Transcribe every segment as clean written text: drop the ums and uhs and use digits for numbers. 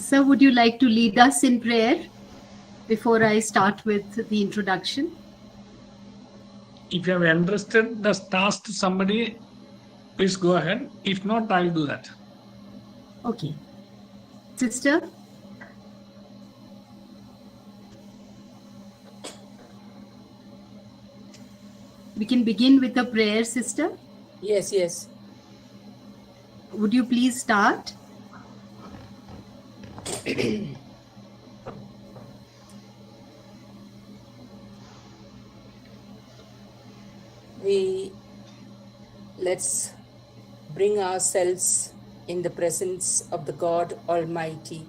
Sir, would you like to lead us in prayer before I start with the introduction? If you have entrusted the task to somebody, please go ahead. If not, I'll do that. Okay. Sister? We can begin with a prayer, sister. Yes. Would you please start? Let's bring ourselves in the presence of the God Almighty.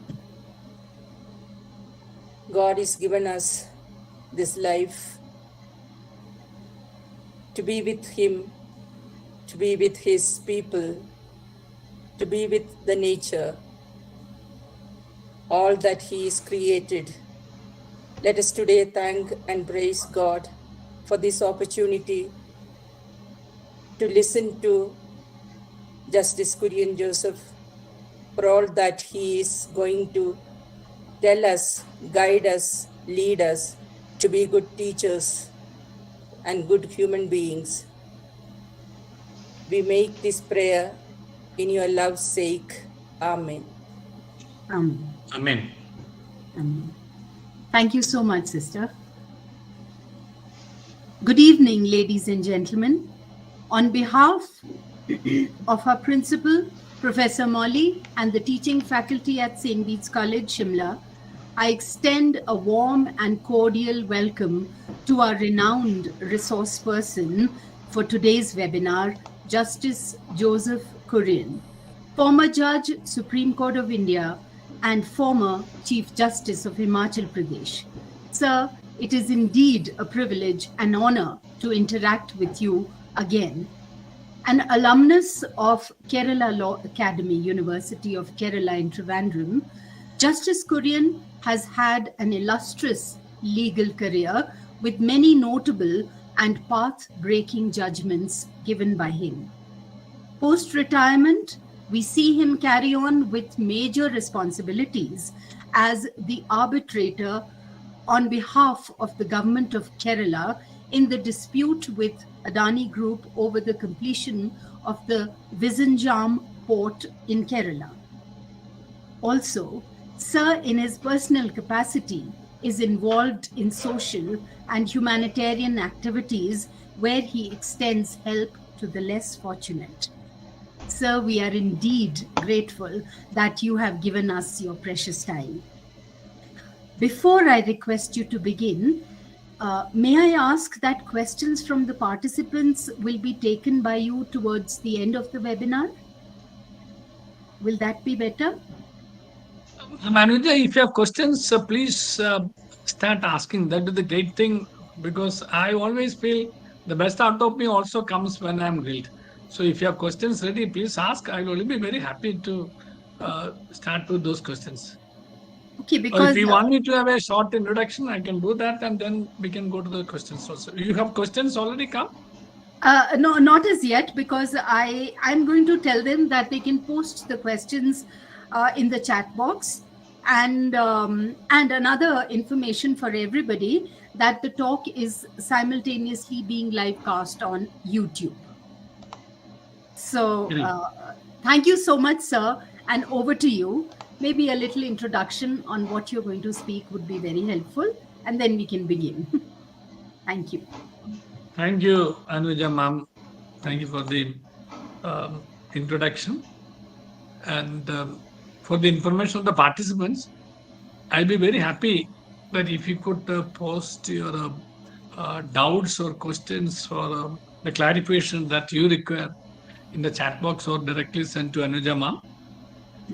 God has given us this life to be with Him, to be with His people, to be with the nature, all that He has created. Let us today thank and praise God for this opportunity to listen to Justice Kurian Joseph, for all that he is going to tell us, guide us, lead us to be good teachers and good human beings. We make this prayer in your love's sake. Amen. Amen. Amen. Amen. Thank you so much, sister. Good evening, ladies and gentlemen. On behalf of our principal, Professor Molly, and the teaching faculty at St. Bede's College, Shimla, I extend a warm and cordial welcome to our renowned resource person for today's webinar, Justice Joseph Kurian, former Judge, Supreme Court of India, and former Chief Justice of Himachal Pradesh. Sir, it is indeed a privilege and honor to interact with you again. An alumnus of Kerala Law Academy, University of Kerala in Trivandrum, Justice Kurian has had an illustrious legal career with many notable and path-breaking judgments given by him. Post-retirement, we see him carry on with major responsibilities as the arbitrator on behalf of the government of Kerala in the dispute with Adani Group over the completion of the Vizhinjam port in Kerala. Also, Sir, in his personal capacity, is involved in social and humanitarian activities where he extends help to the less fortunate. Sir, we are indeed grateful that you have given us your precious time. Before I request you to begin, may I ask that questions from the participants will be taken by you towards the end of the webinar? Will that be better? Manuja, if you have questions, please start asking. That is the great thing, because I always feel the best out of me also comes when I'm grilled. So if you have questions ready, please ask. I will only be very happy to start with those questions. Okay, because if you want me to have a short introduction, I can do that, and then we can go to the questions also. You have questions already come? No, not as yet, because I'm going to tell them that they can post the questions in the chat box, and another information for everybody that the talk is simultaneously being live cast on YouTube. So thank you so much, sir, and over to you. Maybe a little introduction on what you're going to speak would be very helpful, and then we can begin. Thank you. Thank you, Anuja ma'am. Thank you for the introduction. And for the information of the participants, I'll be very happy that if you could post your doubts or questions or the clarification that you require in the chat box or directly send to Anuja ma'am.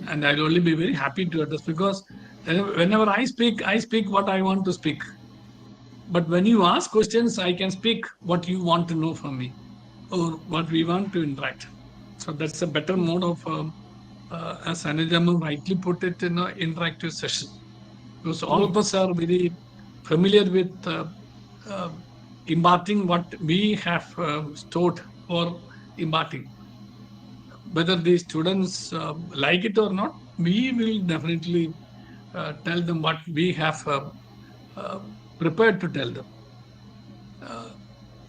And I'll only be very happy to address, because whenever I speak what I want to speak. But when you ask questions, I can speak what you want to know from me or what we want to interact. So that's a better mode of, as Anuja ma'am rightly put it, in an interactive session. Because all of us are very familiar with imparting what we have stored for imparting. Whether the students like it or not, we will definitely tell them what we have prepared to tell them.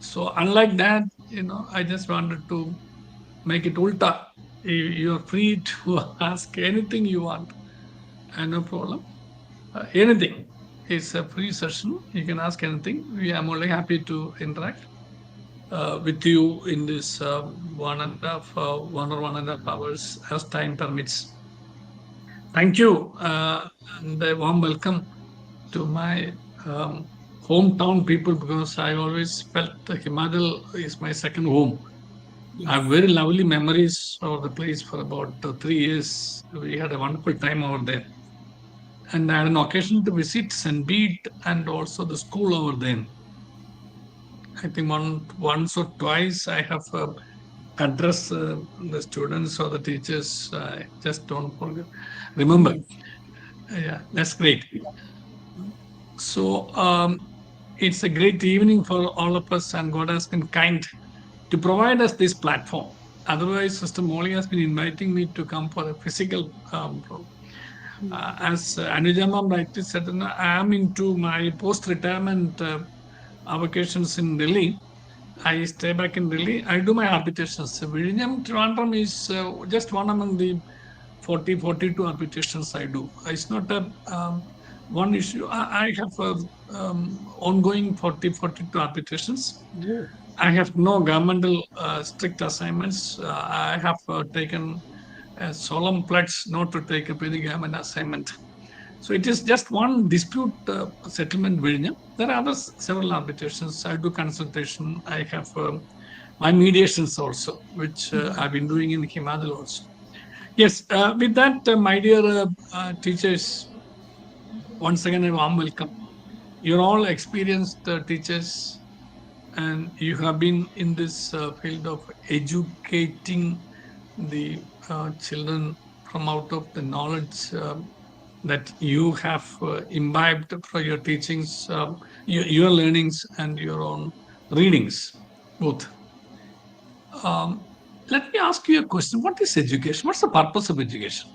So unlike that, I just wanted to make it ulta. You're free to ask anything you want, and no problem. Anything. It's a free session. You can ask anything. I'm only happy to interact with you in this 1.5 hours as time permits. Thank you, and a warm welcome to my hometown people, because I always felt Himachal is my second home. I have very lovely memories of the place for about 3 years. We had a wonderful time over there. And I had an occasion to visit St. Bede and also the school over there. I think once or twice I have addressed the students or the teachers. I just don't remember. Yeah, that's great. So it's a great evening for all of us, and God has been kind to provide us this platform. Otherwise, Sister Molly has been inviting me to come for a physical program. As Anujama rightly said, I am into my post-retirement vacations in Delhi. I stay back in Delhi. I do my arbitration. So Vizhinjam Trivandrum is just one among the 42 arbitrations I do. It's not a one issue. I have ongoing 42 arbitrations. I have no governmental strict assignments. I have taken a solemn pledge not to take up any government assignment. So it is just one dispute settlement. There are several arbitrations. I do consultation. I have my mediations also, which I've been doing in Himachal also. Yes, with that, my dear teachers, once again, a warm welcome. You're all experienced teachers, and you have been in this field of educating the children from out of the knowledge that you have imbibed from your teachings, your learnings, and your own readings, both. Let me ask you a question. What is education? What's the purpose of education?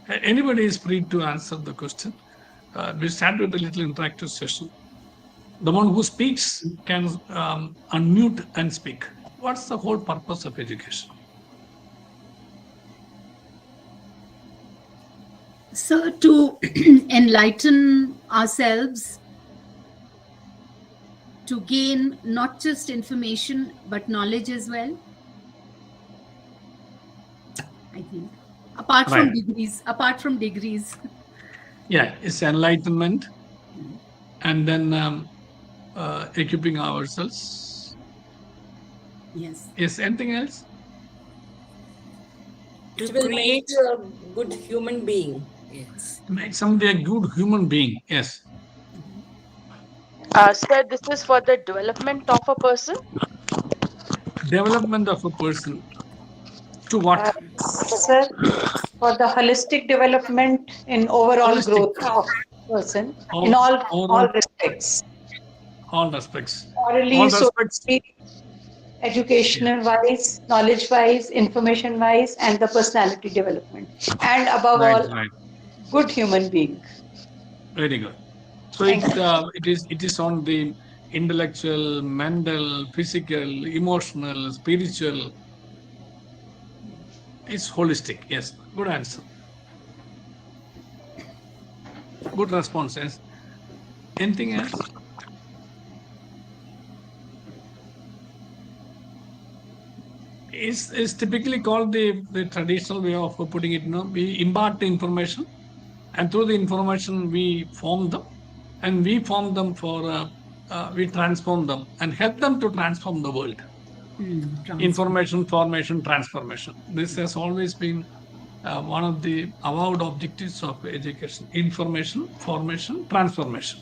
Anybody is free to answer the question. We start with a little interactive session. The one who speaks can unmute and speak. What's the whole purpose of education? So, to enlighten ourselves, to gain not just information but knowledge as well, I think. Apart from degrees. Yeah, it's enlightenment, and then equipping ourselves. Yes. Yes, anything else? It will make a good human being. Yes. Make somebody a good human being. Yes. Sir, this is for the development of a person. Development of a person. To what? Sir, for the holistic development in overall Holistic. growth of person in all respects. All aspects. Morally, All aspects. socially, educational wise, knowledge wise, information wise, and the personality development. And above all, Right. good human being. Very good. So Thank it is on the intellectual, mental, physical, emotional, spiritual. It's holistic. Yes. Good answer. Good response. Yes. Anything else? It's typically called the traditional way of putting it. We impart the information, and through the information we form them, and we form them we transform them and help them to transform the world. Information, formation, transformation. This has always been one of the avowed objectives of education: information, formation, transformation.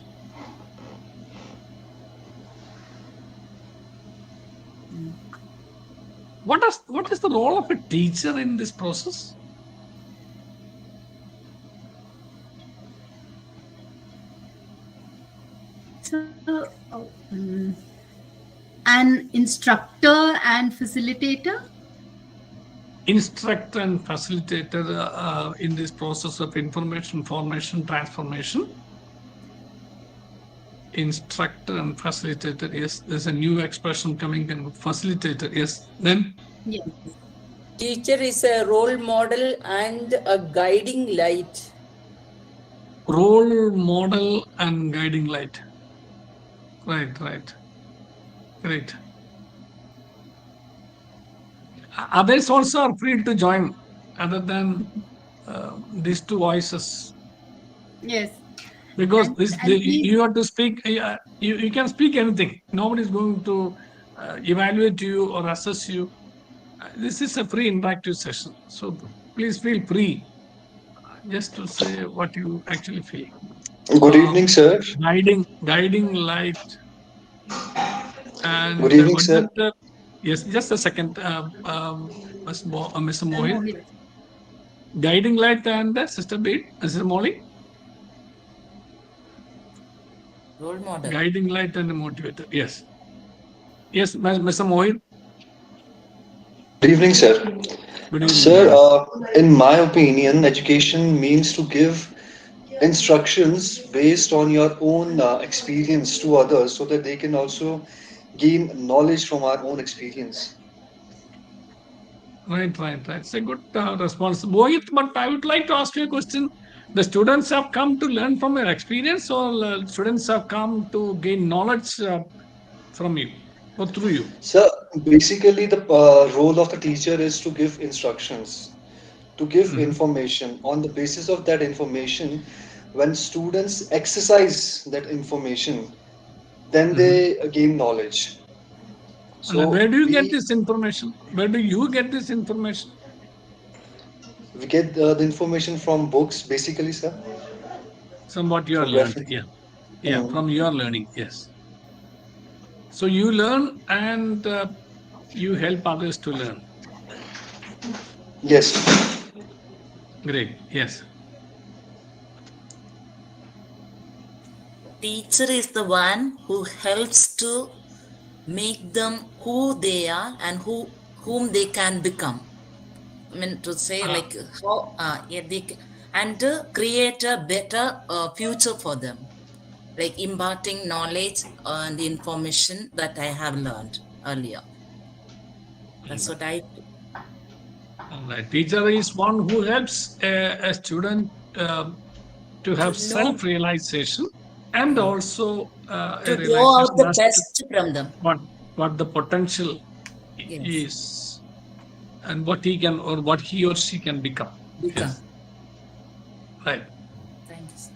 What is the role of a teacher in this process? So, an instructor and facilitator. instructor and facilitator in this process of information formation transformation. Instructor and facilitator, yes, there's a new expression coming in, facilitator, yes. Then Yes. Teacher is a role model and a guiding light. role model and guiding light. Right. Great. Others also are free to join other than these two voices, Yes. because And these- you have to speak, you can speak anything. Nobody is going to evaluate you or assess you. This is a free interactive session, so please feel free just to say what you actually feel. Good evening, sir. Guiding light. And Good evening, sir. Yes, just a second, Mr. Mohit. Mohit. Guiding light and Sister Beat, Sister Molly. Role model. Guiding light and motivator. Yes, Mr. Mohit. Good evening, sir. Good evening. Sir, in my opinion, education means to give instructions based on your own experience to others so that they can also gain knowledge from our own experience. Right. It's a good response, Mohit. But I would like to ask you a question. The students have come to learn from your experience, or students have come to gain knowledge from you or through you? So basically, the role of the teacher is to give instructions, to give information. On the basis of that information, when students exercise that information, then they gain knowledge. And where do you get we- this information? Where do you get this information? We get the information from books, basically, sir. From what you are From learning. reference. Yeah, Mhm. from your learning. Yes. So you learn and you help others to learn. Yes. Great. Yes. Teacher is the one who helps to make them who they are and whom they can become. I mean to say like how and to create a better future for them, like imparting knowledge and information that I have learned earlier. That's what I do. All right. Teacher is one who helps a student to have self-realization and also To draw out the best from them. what the potential Yes. is and what he can or what he or she can become. Become. Yes. Right. Thanks.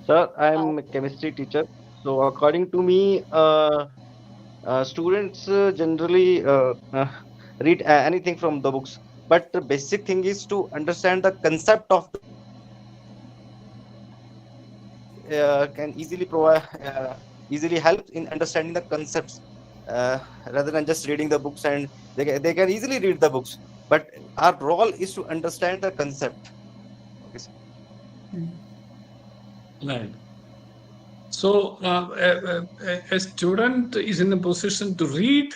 Sir, I am a chemistry teacher. So according to me, students generally read anything from the books. But the basic thing is to understand the concept of can easily provide easily help in understanding the concepts rather than just reading the books, and they can easily read the books. But our role is to understand the concept. Okay, sir. Right. So a student is in a position to read,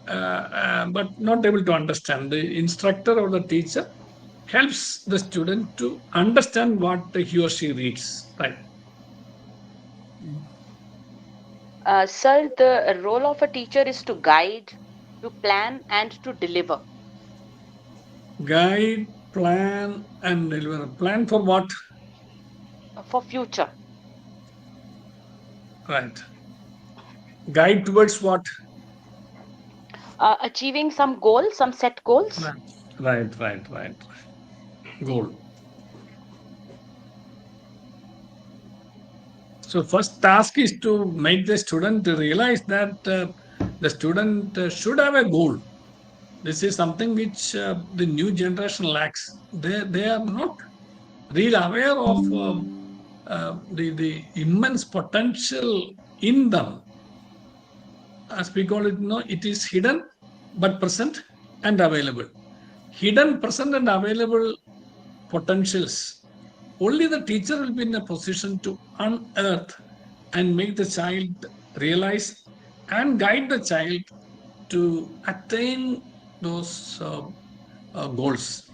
but not able to understand. The instructor or the teacher helps the student to understand what he or she reads. Right. Sir, the role of a teacher is to guide, to plan, and to deliver. Guide, plan, and deliver. Plan for what? For future. Right. Guide towards what? Achieving some goals, some set goals. Right. Goal. So first task is to make the student to realize that the student should have a goal. This is something which the new generation lacks. They are not really aware of the immense potential in them. As we call it, it is hidden but present and available. Hidden, present, and available potentials. Only the teacher will be in a position to unearth and make the child realize and guide the child to attain those goals.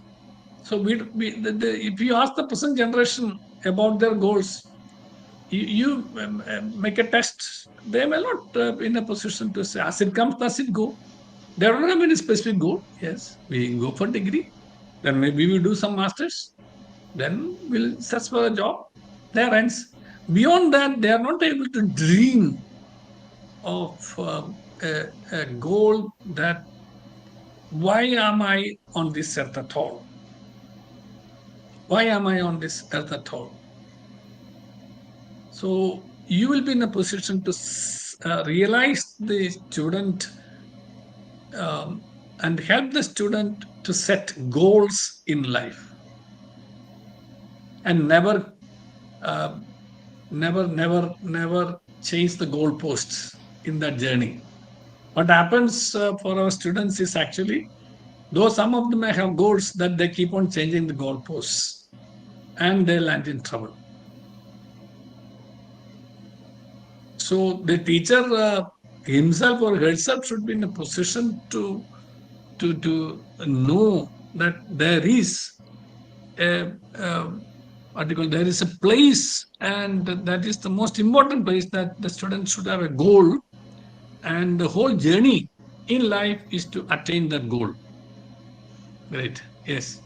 So if you ask the present generation about their goals, you make a test, they may not in a position to say, as it comes, does it go? They don't have any specific goal. Yes, we go for degree, then maybe we do some masters, then we'll search for a job. There ends. Beyond that, they are not able to dream of a goal that why am I on this earth at all? Why am I on this earth at all? So you will be in a position to realize the student and help the student to set goals in life and never change the goalposts in that journey. What happens for our students is actually, though some of them may have goals, that they keep on changing the goalposts and they land in trouble. So the teacher himself or herself should be in a position to know that there is there is a place, and that is the most important place, that the student should have a goal, and the whole journey in life is to attain that goal. Great. Yes.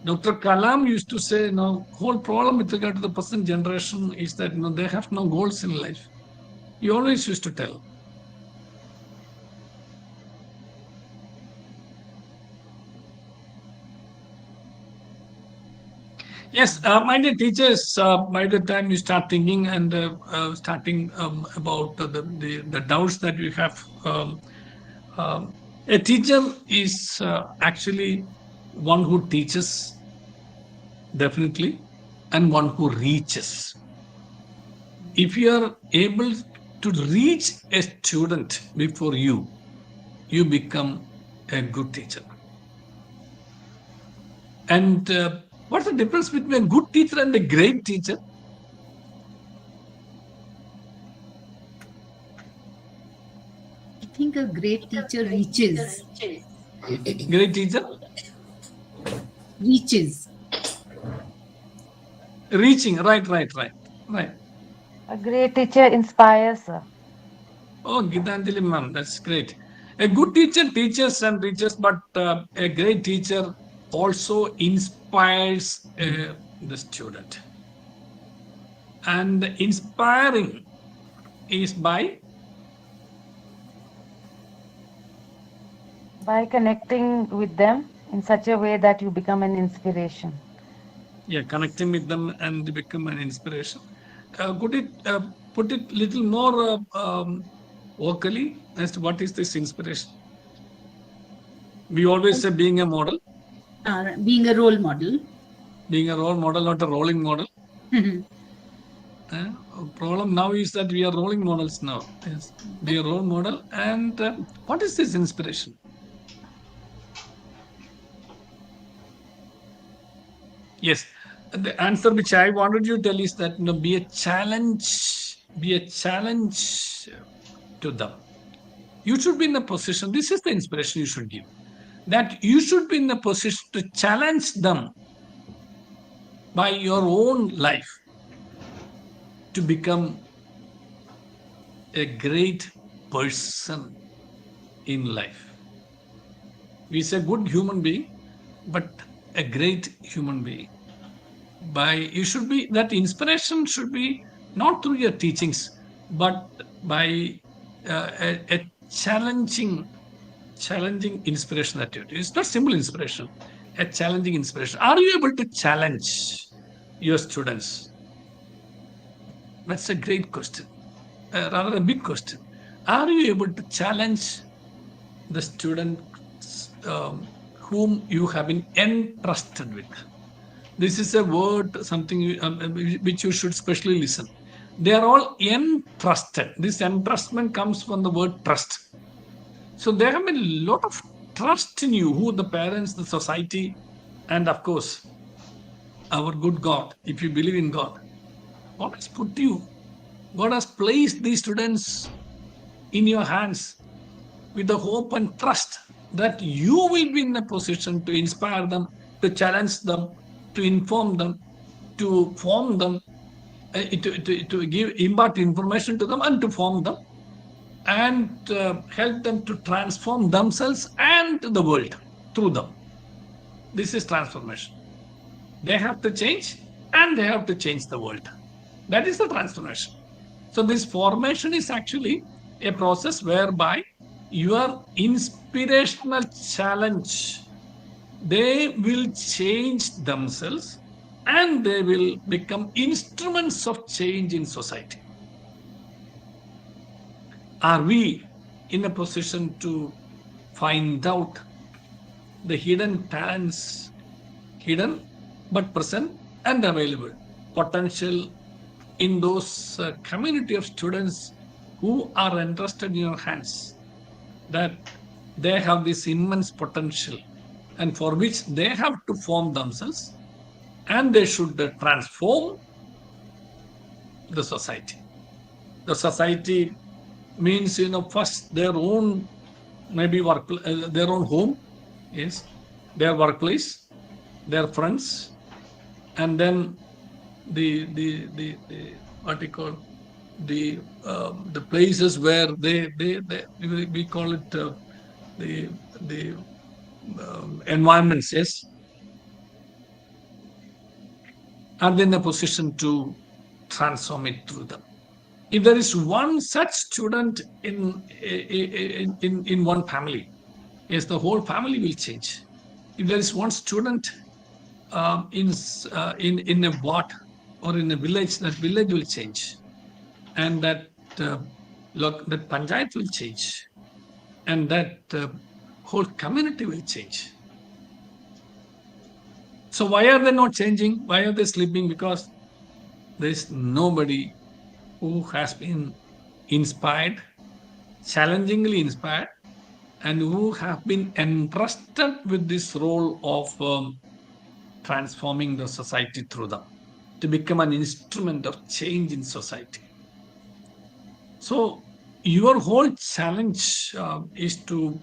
Dr. Kalam used to say, whole problem with regard to the present generation is that they have no goals in life. He always used to tell. Yes, my dear teachers, by the time you start thinking and starting about the doubts that you have, a teacher is actually one who teaches, definitely, and one who reaches. If you are able to reach a student before you become a good teacher. And what's the difference between a good teacher and a great teacher? I think a great teacher reaches. Great teacher? Reaches. Reaching, right. A great teacher inspires, sir. Oh, Gitanjali ma'am, that's great. A good teacher teaches and reaches, but a great teacher also inspires the student. And inspiring is by connecting with them in such a way that you become an inspiration. Yeah, connecting with them and become an inspiration. Could it put it little more vocally as to what is this inspiration? We always say being a model. Being a role model. Being a role model, not a rolling model. Problem now is that we are rolling models now. Yes, be a role model. And what is this inspiration? Yes, the answer which I wanted you to tell is that be a challenge to them. You should be in a position, this is the inspiration you should give, that you should be in a position to challenge them by your own life to become a great person in life. We say good human being, but a great human being. You should be, that inspiration should be not through your teachings, but by a challenging inspiration that you do. It's not simple inspiration, a challenging inspiration. Are you able to challenge your students? That's a great question, rather a big question. Are you able to challenge the students whom you have been entrusted with? This is a word, something which you should specially listen. They are all entrusted. This entrustment comes from the word trust. So there have been a lot of trust in you, who the parents, the society, and of course, our good God, if you believe in God. God has put you, God has placed these students in your hands with the hope and trust that you will be in a position to inspire them, to challenge them, to inform them, to form them, to impart information to them and to form them, and help them to transform themselves and the world through them. This is transformation. They have to change and they have to change the world. That is the transformation. So this formation is actually a process whereby your inspirational challenge, they will change themselves and they will become instruments of change in society. Are we in a position to find out the hidden talents, hidden but present and available potential in those community of students who are entrusted in your hands, that they have this immense potential and for which they have to form themselves and they should transform the society. The society means, first their own, maybe their own home, yes, their workplace, their friends, and then the what you call the places where we call it the environments, yes, are in a position to transform it through them. If there is one such student in one family, yes, the whole family will change. If there is one student in a ward or in a village, that village will change, and that panchayat will change, and that whole community will change. So why are they not changing? Why are they sleeping? Because there is nobody who has been inspired, challengingly inspired, and who have been entrusted with this role of transforming the society through them, to become an instrument of change in society. So your whole challenge is to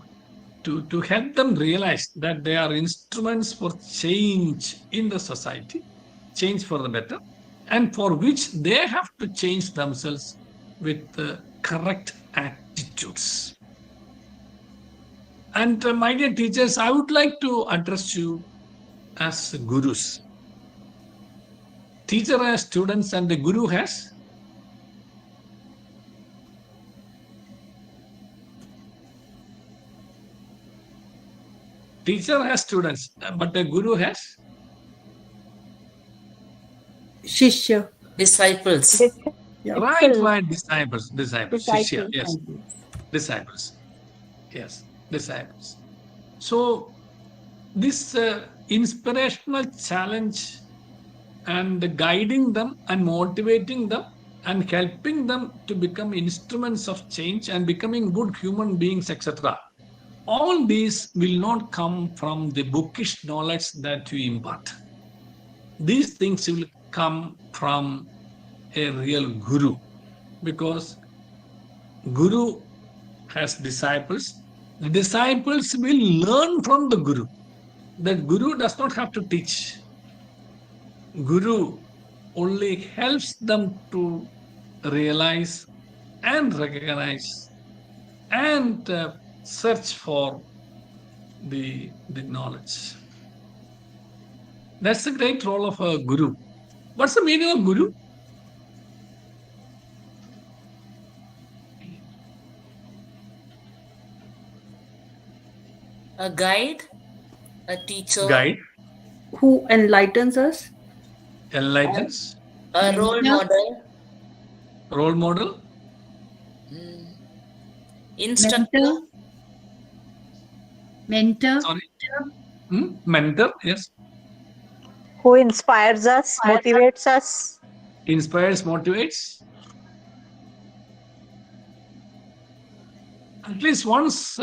help them realize that they are instruments for change in the society, change for the better, and for which they have to change themselves with the correct attitudes. And my dear teachers, I would like to address you as gurus. Teacher has students and the guru has? Teacher has students, but the guru has? Shishya. Disciples. Right, disciples, Shishya, yes, disciples, yes, disciples. So this inspirational challenge and guiding them and motivating them and helping them to become instruments of change and becoming good human beings, etc. All these will not come from the bookish knowledge that you impart. These things will come from a real guru, because guru has disciples. The disciples will learn from the guru. The guru does not have to teach. Guru only helps them to realize and recognize and search for the knowledge. That's the great role of a guru. What's the meaning of guru? A guide, a teacher, Guide, Who enlightens us? enlightens, a role model, role model, instructor, Mentor. sorry, mentor, yes, Who inspires us, motivates us. inspires, motivates. At least once,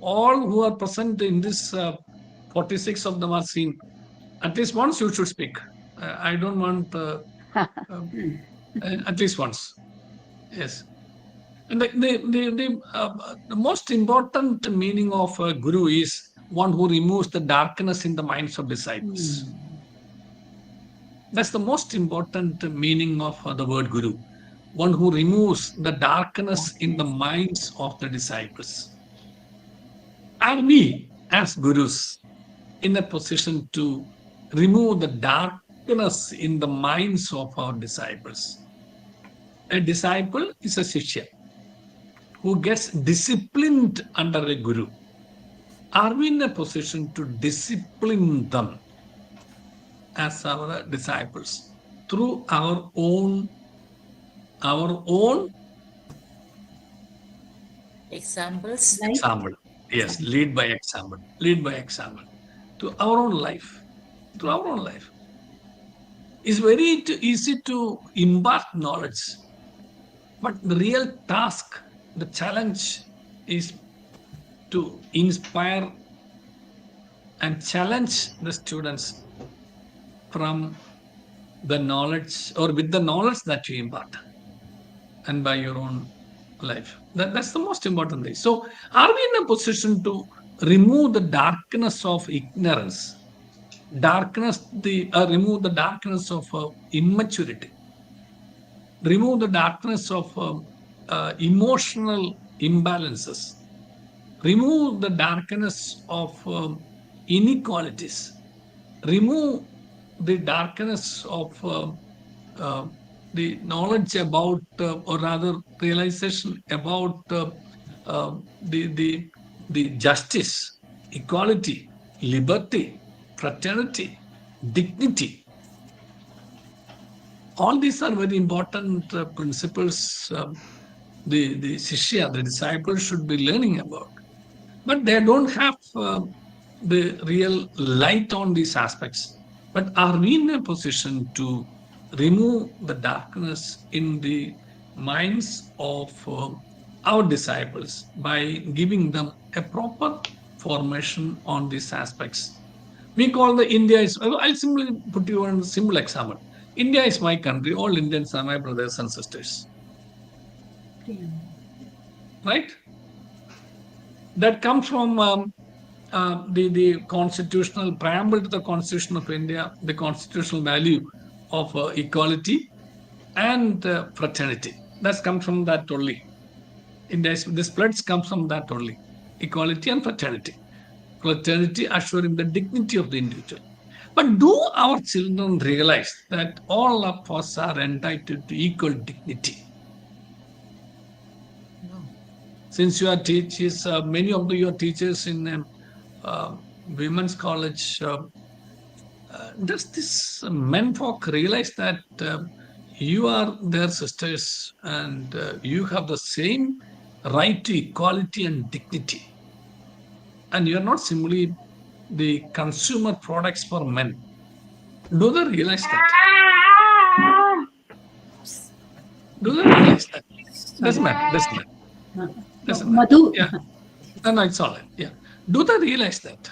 all who are present in this 46 of them are seen. At least once you should speak. I don't want At least once. Yes. And the most important meaning of a guru is one who removes the darkness in the minds of disciples. That's the most important meaning of the word guru. One who removes the darkness in the minds of the disciples. Are we, as gurus, in a position to remove the darkness in the minds of our disciples? A disciple is a shishya who gets disciplined under a guru. Are we in a position to discipline them as our disciples through our own Examples. example? Yes, lead by example. Lead by example to our own life. To our own life. It's very easy to impart knowledge, but the real task, the challenge, is to inspire and challenge the students from the knowledge or with the knowledge that you impart and by your own life. That's the most important thing. So, are we in a position to remove the darkness of ignorance, remove the darkness of immaturity, remove the darkness of emotional imbalances, remove the darkness of inequalities, remove the darkness of the knowledge about, or rather realization about the justice, equality, liberty, fraternity, dignity. All these are very important principles the shishya, the disciple, should be learning about. But they don't have the real light on these aspects. But are we in a position to remove the darkness in the minds of our disciples by giving them a proper formation on these aspects? We call the India is, I'll simply put you on a simple example. India is my country. All Indians are my brothers and sisters. Right? That comes from the constitutional preamble to the Constitution of India, the constitutional value of equality and fraternity. That comes from that only. This pledge comes from that only. Equality and fraternity. Fraternity assuring the dignity of the individual. But do our children realize that all of us are entitled to equal dignity? No. Since you are teachers, many of you are teachers in women's college, does this menfolk realize that you are their sisters and you have the same right to equality and dignity? And you are not simply the consumer products for men. Do they realize that? Do they realize that? Doesn't matter. Doesn't matter. Madhu. Yeah. No, it's all right. Yeah. Do they realize that?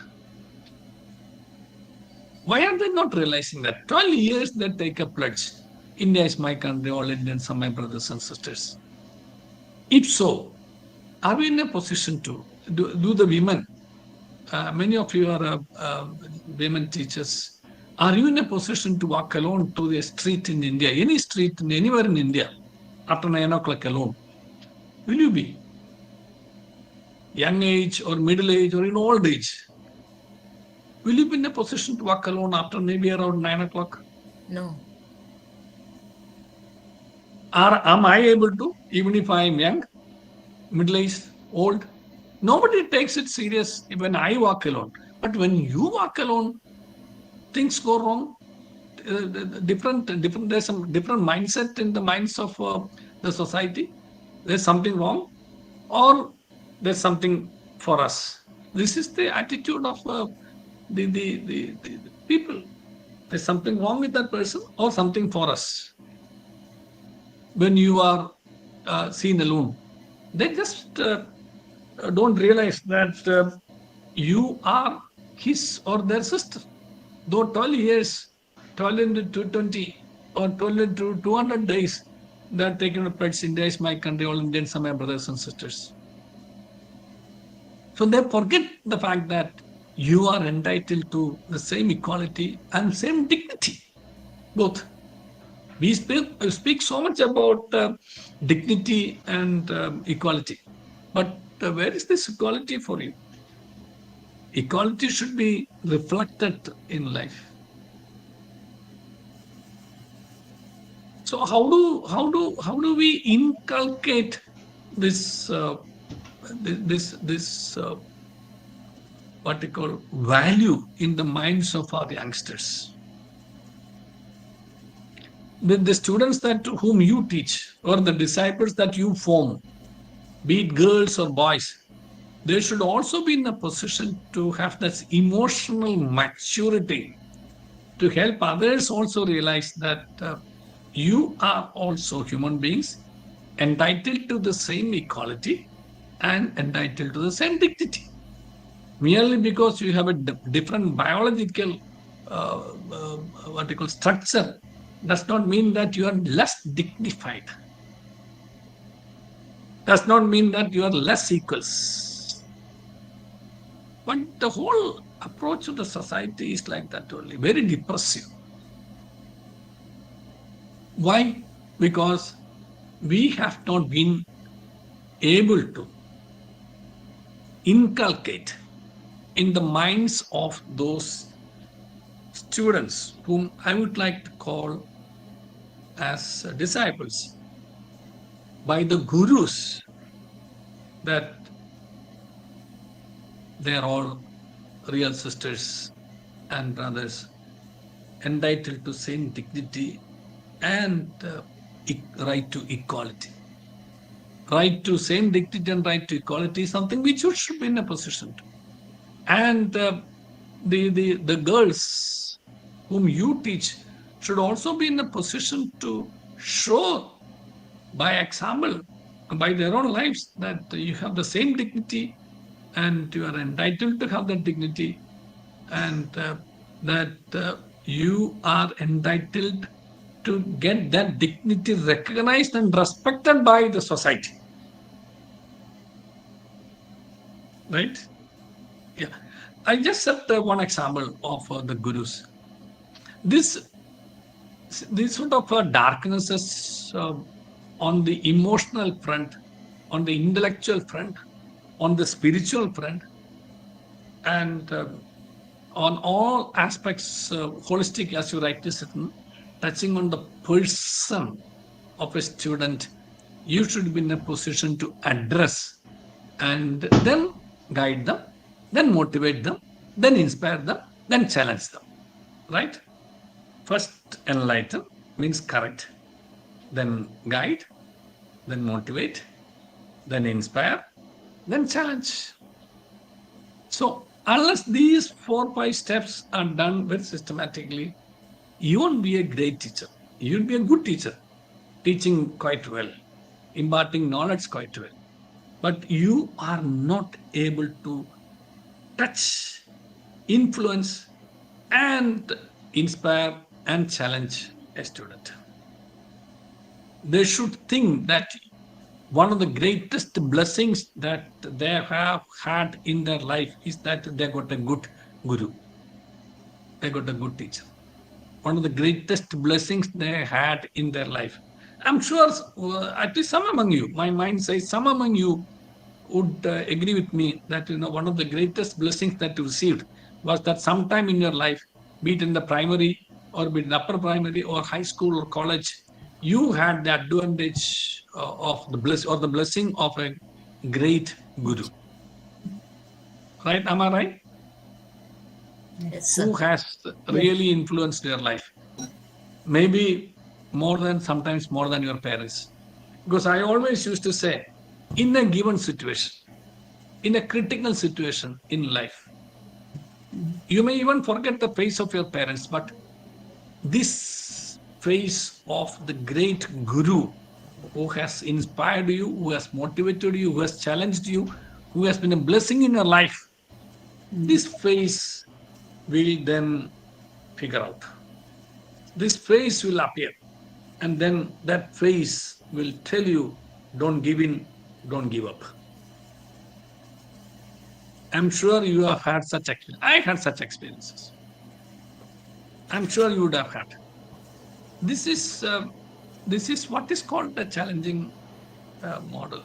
Why are they not realizing that? 12 years they take a pledge. India is my country, all Indians are my brothers and sisters. If so, are we in a position to do the women? Many of you are women teachers. Are you in a position to walk alone to the street in India, any street anywhere in India, after 9 o'clock alone? Will you be? Young age or middle age or in old age? Will you be in a position to walk alone after maybe around 9 o'clock? No. Am I able to, even if I am young, middle-aged, old? Nobody takes it serious when I walk alone. But when you walk alone, things go wrong. There's some different mindset in the minds of the society. There's something wrong, or there's something for us. This is the attitude of the people. There's something wrong with that person, or something for us. When you are seen alone, they just don't realize that you are his or their sister. Though 12 years, 12 into 220, or 12 to 200 days, they're taking to pledge India is my country, all Indians are my brothers and sisters. So they forget the fact that you are entitled to the same equality and same dignity, both. We speak so much about dignity and equality, but where is this equality for you? Equality should be reflected in life. So how do we inculcate this what you call value in the minds of our youngsters? The students that whom you teach, or the disciples that you form, be it girls or boys, they should also be in a position to have that emotional maturity to help others also realize that you are also human beings entitled to the same equality and entitled to the same dignity. Merely because you have a different biological structure does not mean that you are less dignified. Does not mean that you are less equals. But the whole approach of the society is like that only, very depressive. Why? Because we have not been able to inculcate in the minds of those students whom I would like to call as disciples, by the gurus, that they are all real sisters and brothers, entitled to same dignity and right to equality. Right to same dignity and right to equality is something which you should be in a position to. And the girls whom you teach should also be in a position to show by example, by their own lives, that you have the same dignity and you are entitled to have that dignity, and that you are entitled to get that dignity recognized and respected by the society. Right? Yeah. I just set one example of the gurus. This sort of darknesses on the emotional front, on the intellectual front, on the spiritual front, and on all aspects, holistic, as you rightly said, touching on the person of a student, you should be in a position to address and then guide them, then motivate them, then inspire them, then challenge them. Right? First, enlighten means correct, then guide, then motivate, then inspire, then challenge. So, unless these 4 or 5 steps are done very systematically, you won't be a great teacher. You'll be a good teacher, teaching quite well, imparting knowledge quite well. But you are not able to touch, influence, and inspire and challenge a student. They should think that one of the greatest blessings that they have had in their life is that they got a good guru. They got a good teacher. One of the greatest blessings they had in their life. I'm sure at least some among you, my mind says some among you would agree with me that one of the greatest blessings that you received was that sometime in your life, be it in the primary or be it in upper primary or high school or college, you had the advantage of the blessing of a great guru. Right? Am I right? Yes, sir. Who has really influenced your life? Maybe sometimes more than your parents. Because I always used to say, in a given situation, in a critical situation in life, you may even forget the face of your parents, but this face of the great guru who has inspired you, who has motivated you, who has challenged you, who has been a blessing in your life, this face will then figure out. this face will appear. And then that face will tell you, don't give in, don't give up. I'm sure you have had such experience. I had such experiences. I'm sure you would have had. This is what is called a challenging model,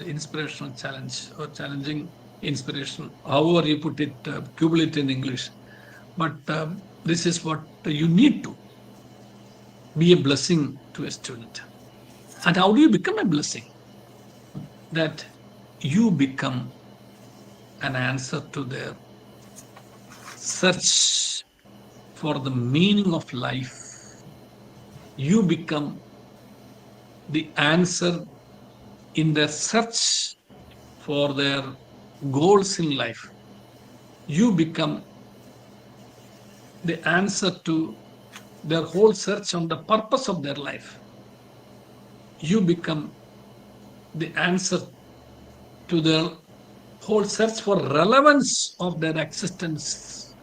inspirational challenge, or challenging inspiration, however you put it, cublet in English. But this is what you need to be a blessing to a student. And how do you become a blessing? That you become an answer to their search for the meaning of life. You become the answer in their search for their goals in life. You become the answer to their whole search on the purpose of their life. You become the answer to their whole search for relevance of their existence.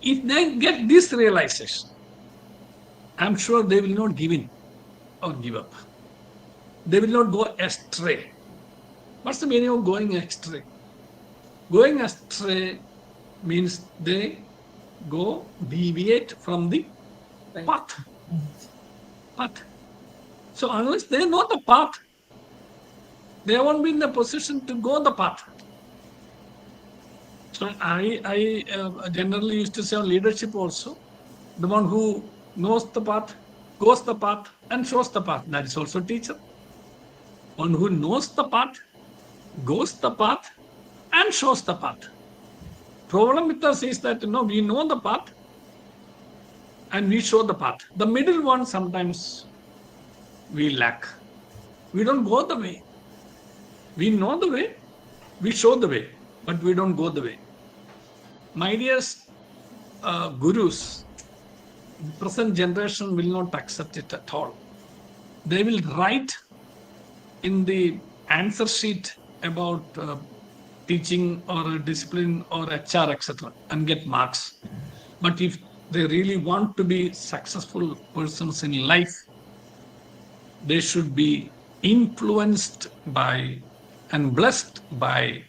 If they get this realization, I'm sure they will not give in or give up. They will not go astray. What's the meaning of going astray? Going astray means they go deviate from the path. So unless they know the path, they won't be in the position to go the path. So I generally used to say on leadership also, the one who knows the path, goes the path, and shows the path. That is also teacher. One who knows the path, goes the path, and shows the path. Problem with us is that we know the path and we show the path. The middle one sometimes we lack. We don't go the way. We know the way, we show the way, but we don't go the way. My dear gurus, the present generation will not accept it at all. They will write in the answer sheet about teaching or discipline or HR, etc., and get marks. But if they really want to be successful persons in life, they should be influenced by and blessed by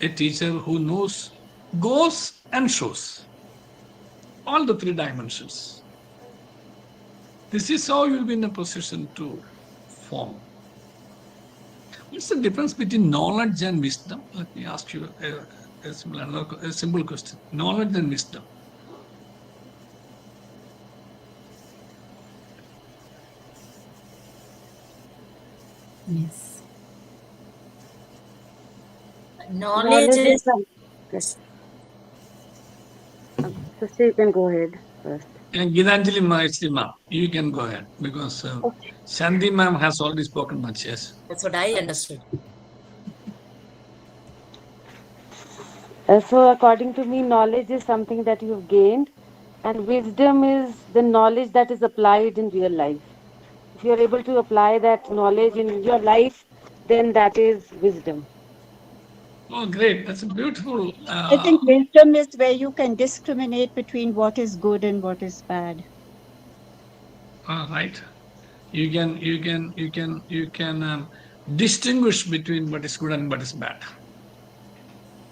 a teacher who knows, goes and shows all the three dimensions. This is how you will be in a position to form. What's the difference between knowledge and wisdom? Let me ask you a simple question. Knowledge and wisdom. Yes. Knowledge is. Yes. Sister, you can go ahead first. And Gitanjali Ma, you can go ahead because Shanti ma'am has already spoken much. Yes. That's what I understood. So according to me, knowledge is something that you've gained, and wisdom is the knowledge that is applied in real life. If you're able to apply that knowledge in your life, then that is wisdom. Oh, great. That's a beautiful. I think wisdom is where you can discriminate between what is good and what is bad. Right. You can distinguish between what is good and what is bad.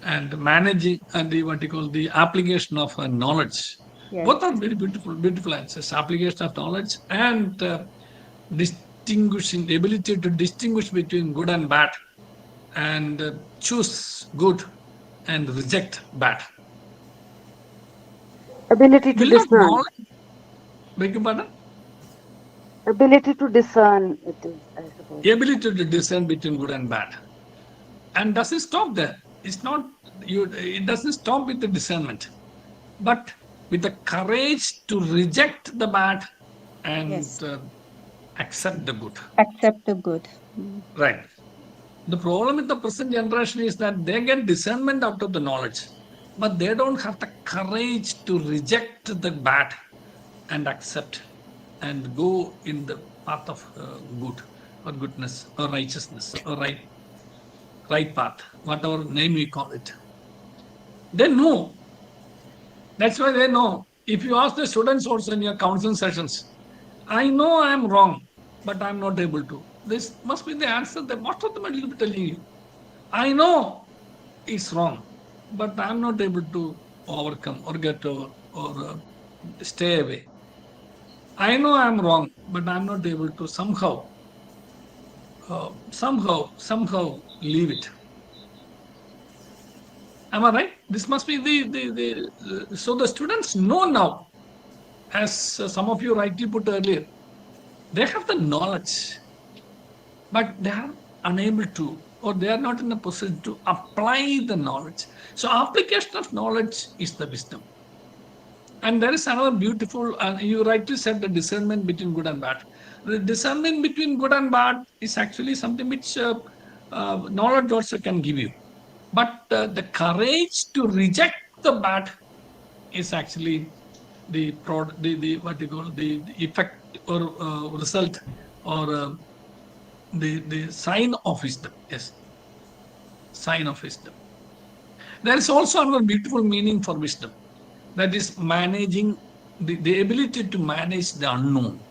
And managing the application of knowledge. Yes. Both are very beautiful answers. Application of knowledge and distinguishing, the ability to distinguish between good and bad, and choose good and reject bad. Ability to discern. Beg your pardon? Ability to discern, it is, I suppose. Ability to discern between good and bad. And doesn't stop there. It's not it doesn't stop with the discernment, but with the courage to reject the bad and Yes. Accept the good. Accept the good. Right. The problem with the present generation is that they get discernment out of the knowledge, but they don't have the courage to reject the bad and accept and go in the path of good or goodness or righteousness or right path, whatever name we call it. They know That's why they know. If you ask the students also in your counseling sessions, I know I am wrong, but I'm not able to. This must be the answer that most of them will be telling you. I know it's wrong, but I'm not able to overcome or get over or stay away. I know I'm wrong, but I'm not able to somehow leave it. Am I right? This must be so the students know now, as some of you rightly put earlier, they have the knowledge, but they are unable to, or they are not in a position to apply the knowledge. So application of knowledge is the wisdom. And there is another beautiful, you rightly said, the discernment between good and bad. The discernment between good and bad is actually something which knowledge also can give you. But the courage to reject the bad is actually the what you call the effect or result or the sign of wisdom. Yes, sign of wisdom. There is also another beautiful meaning for wisdom, that is managing the ability to manage the unknown.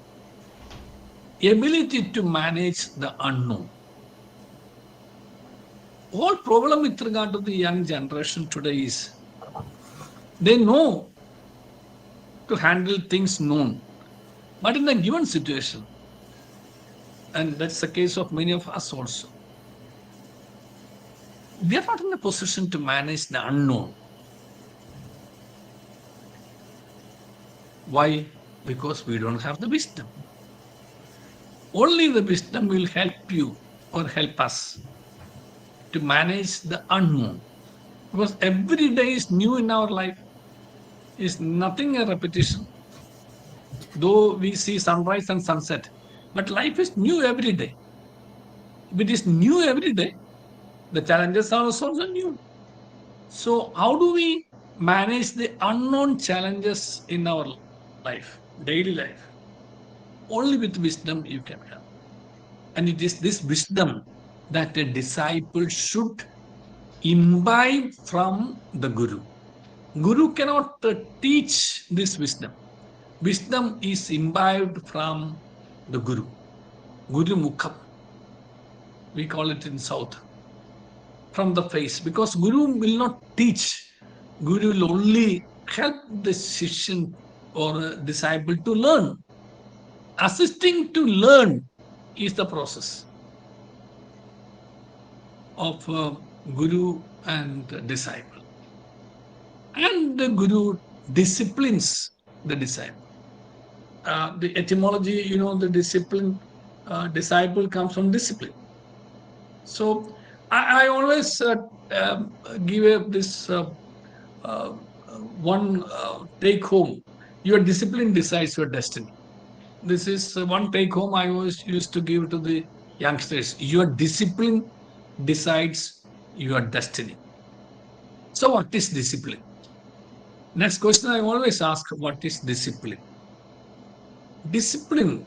Ability to manage the unknown. Whole problem with regard to the young generation today is they know to handle things known, but in a given situation, and that's the case of many of us also, we are not in a position to manage the unknown. Why? Because we don't have the wisdom. Only the wisdom will help you or help us to manage the unknown. Because every day is new in our life, is nothing a repetition. Though we see sunrise and sunset, but life is new every day. If it is new every day, the challenges are also new. So how do we manage the unknown challenges in our life, daily life? Only with wisdom you can have. And it is this wisdom that a disciple should imbibe from the Guru. Guru cannot teach this wisdom. Wisdom is imbibed from the Guru. Guru Mukham, we call it in South. From the face, because Guru will not teach. Guru will only help the Shishan or disciple to learn. Assisting to learn is the process of Guru and disciple. And the Guru disciplines the disciple. The etymology, the discipline, disciple comes from discipline. So I always give this one take home. Your discipline decides your destiny. This is one take home I always used to give to the youngsters. Your discipline decides your destiny. So what is discipline? Next question I always ask, what is discipline? Discipline,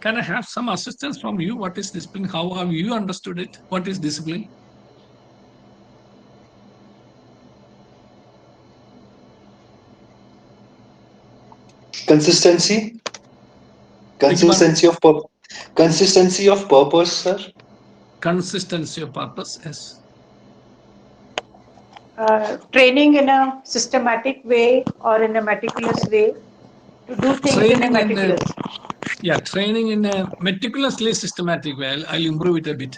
can I have some assistance from you? What is discipline? How have you understood it? What is discipline? Consistency of purpose, sir. Consistency of purpose, yes. Training in a systematic way or in a meticulous way to do things in a meticulous. Training in a meticulously systematic way. I'll improve it a bit.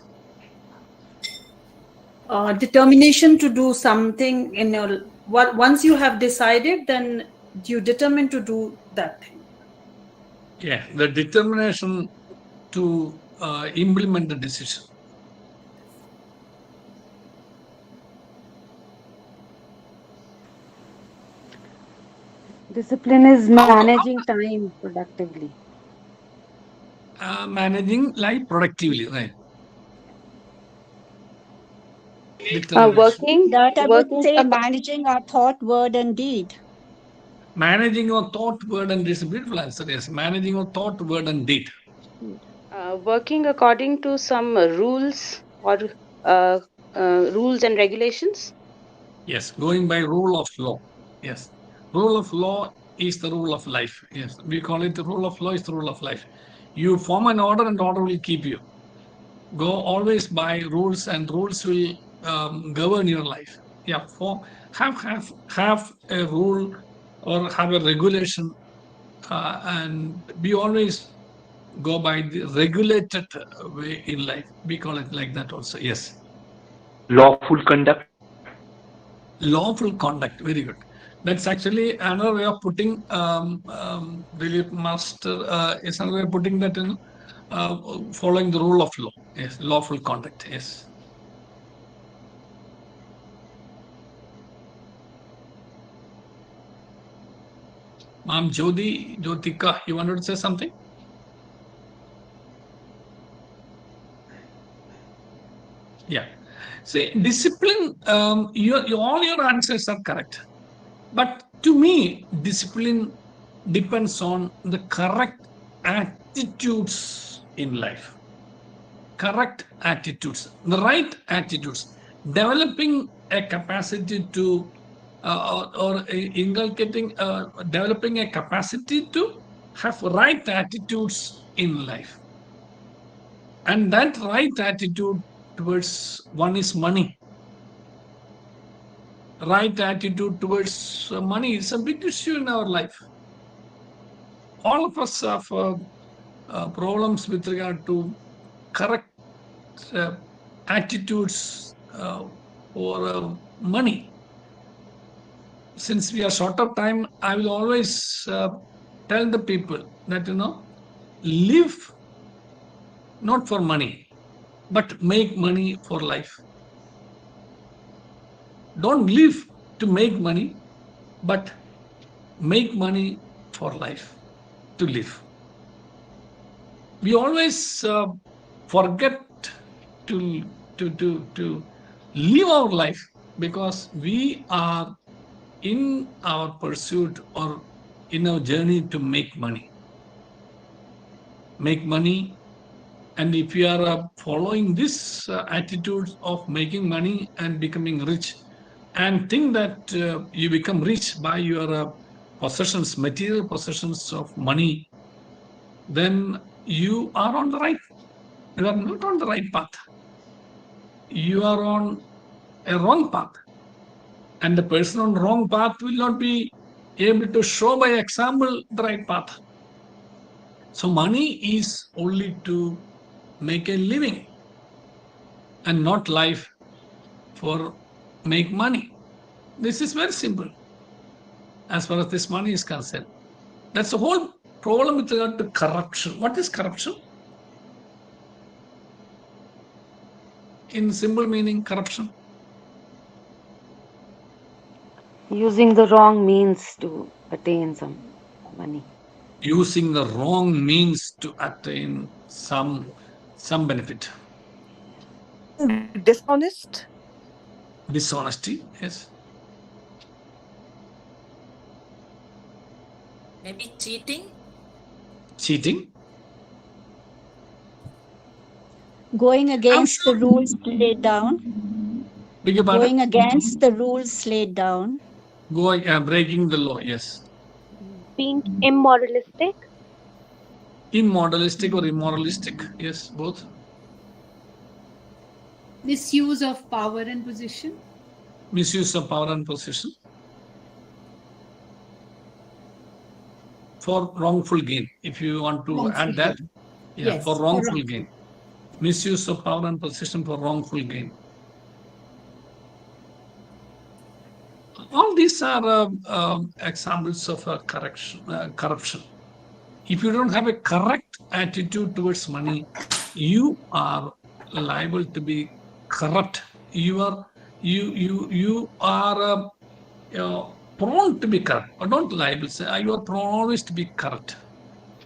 Determination to do something in your once you have decided, then you determine to do that thing. Yeah, the determination to implement the decision. Discipline is managing time productively. Managing life productively, right? Working. That I would Working. say managing our thought, word, and deed. Managing your thought, word, and deed is a beautiful answer. Yes, managing your thought, word, and deed. Working according to some rules or rules and regulations. Yes, going by rule of law. Yes. Rule of law is the rule of life. Yes. We call it the rule of law is the rule of life. You form an order and order will keep you. Go always by rules and rules will govern your life. Yeah. Have a rule or have a regulation and be always go by the regulated way in life. We call it like that also. Yes. Lawful conduct. Lawful conduct. Very good. That's actually another way of putting Dilip Master is another way of putting that in following the rule of law. Yes, lawful conduct. Yes. Ma'am Jyotika, you wanted to say something? Yeah. See, discipline, all your answers are correct. But to me, discipline depends on the correct attitudes in life. Correct attitudes, the right attitudes, developing a capacity to inculcating, developing a capacity to have right attitudes in life. And that right attitude towards one is money. Right attitude towards money is a big issue in our life. All of us have problems with regard to correct attitudes for money. Since we are short of time, I will always tell the people that, live not for money, but make money for life. Don't live to make money, but make money for life, to live. We always forget to live our life because we are in our pursuit or in our journey to make money. Make money. And if you are following this attitude of making money and becoming rich, and think that you become rich by your possessions, material possessions of money, then you are on the right. You are not on the right path. You are on a wrong path. And the person on the wrong path will not be able to show by example the right path. So money is only to make a living and not life for make money. This is very simple as far as this money is concerned. That's the whole problem with regard to corruption. What is corruption? In simple meaning, corruption. Using the wrong means to attain some money. Using the wrong means to attain some benefit. Dishonest? Dishonesty, yes. Maybe cheating? Cheating? Going against the rules laid down. Beg your pardon? Going against the rules laid down. Breaking the law, yes. Being immoralistic? Immoralistic or immoralistic, yes, both. Misuse of power and position. Misuse of power and position. For wrongful gain, if you want to Wrongful add that. gain. Yeah, Yes, for for wrongful wrong- gain. Misuse of power and position for wrongful gain. All these are examples of corruption. If you don't have a correct attitude towards money, you are liable to be corrupt. You are prone to be corrupt, or not liable. You are prone always to be corrupt.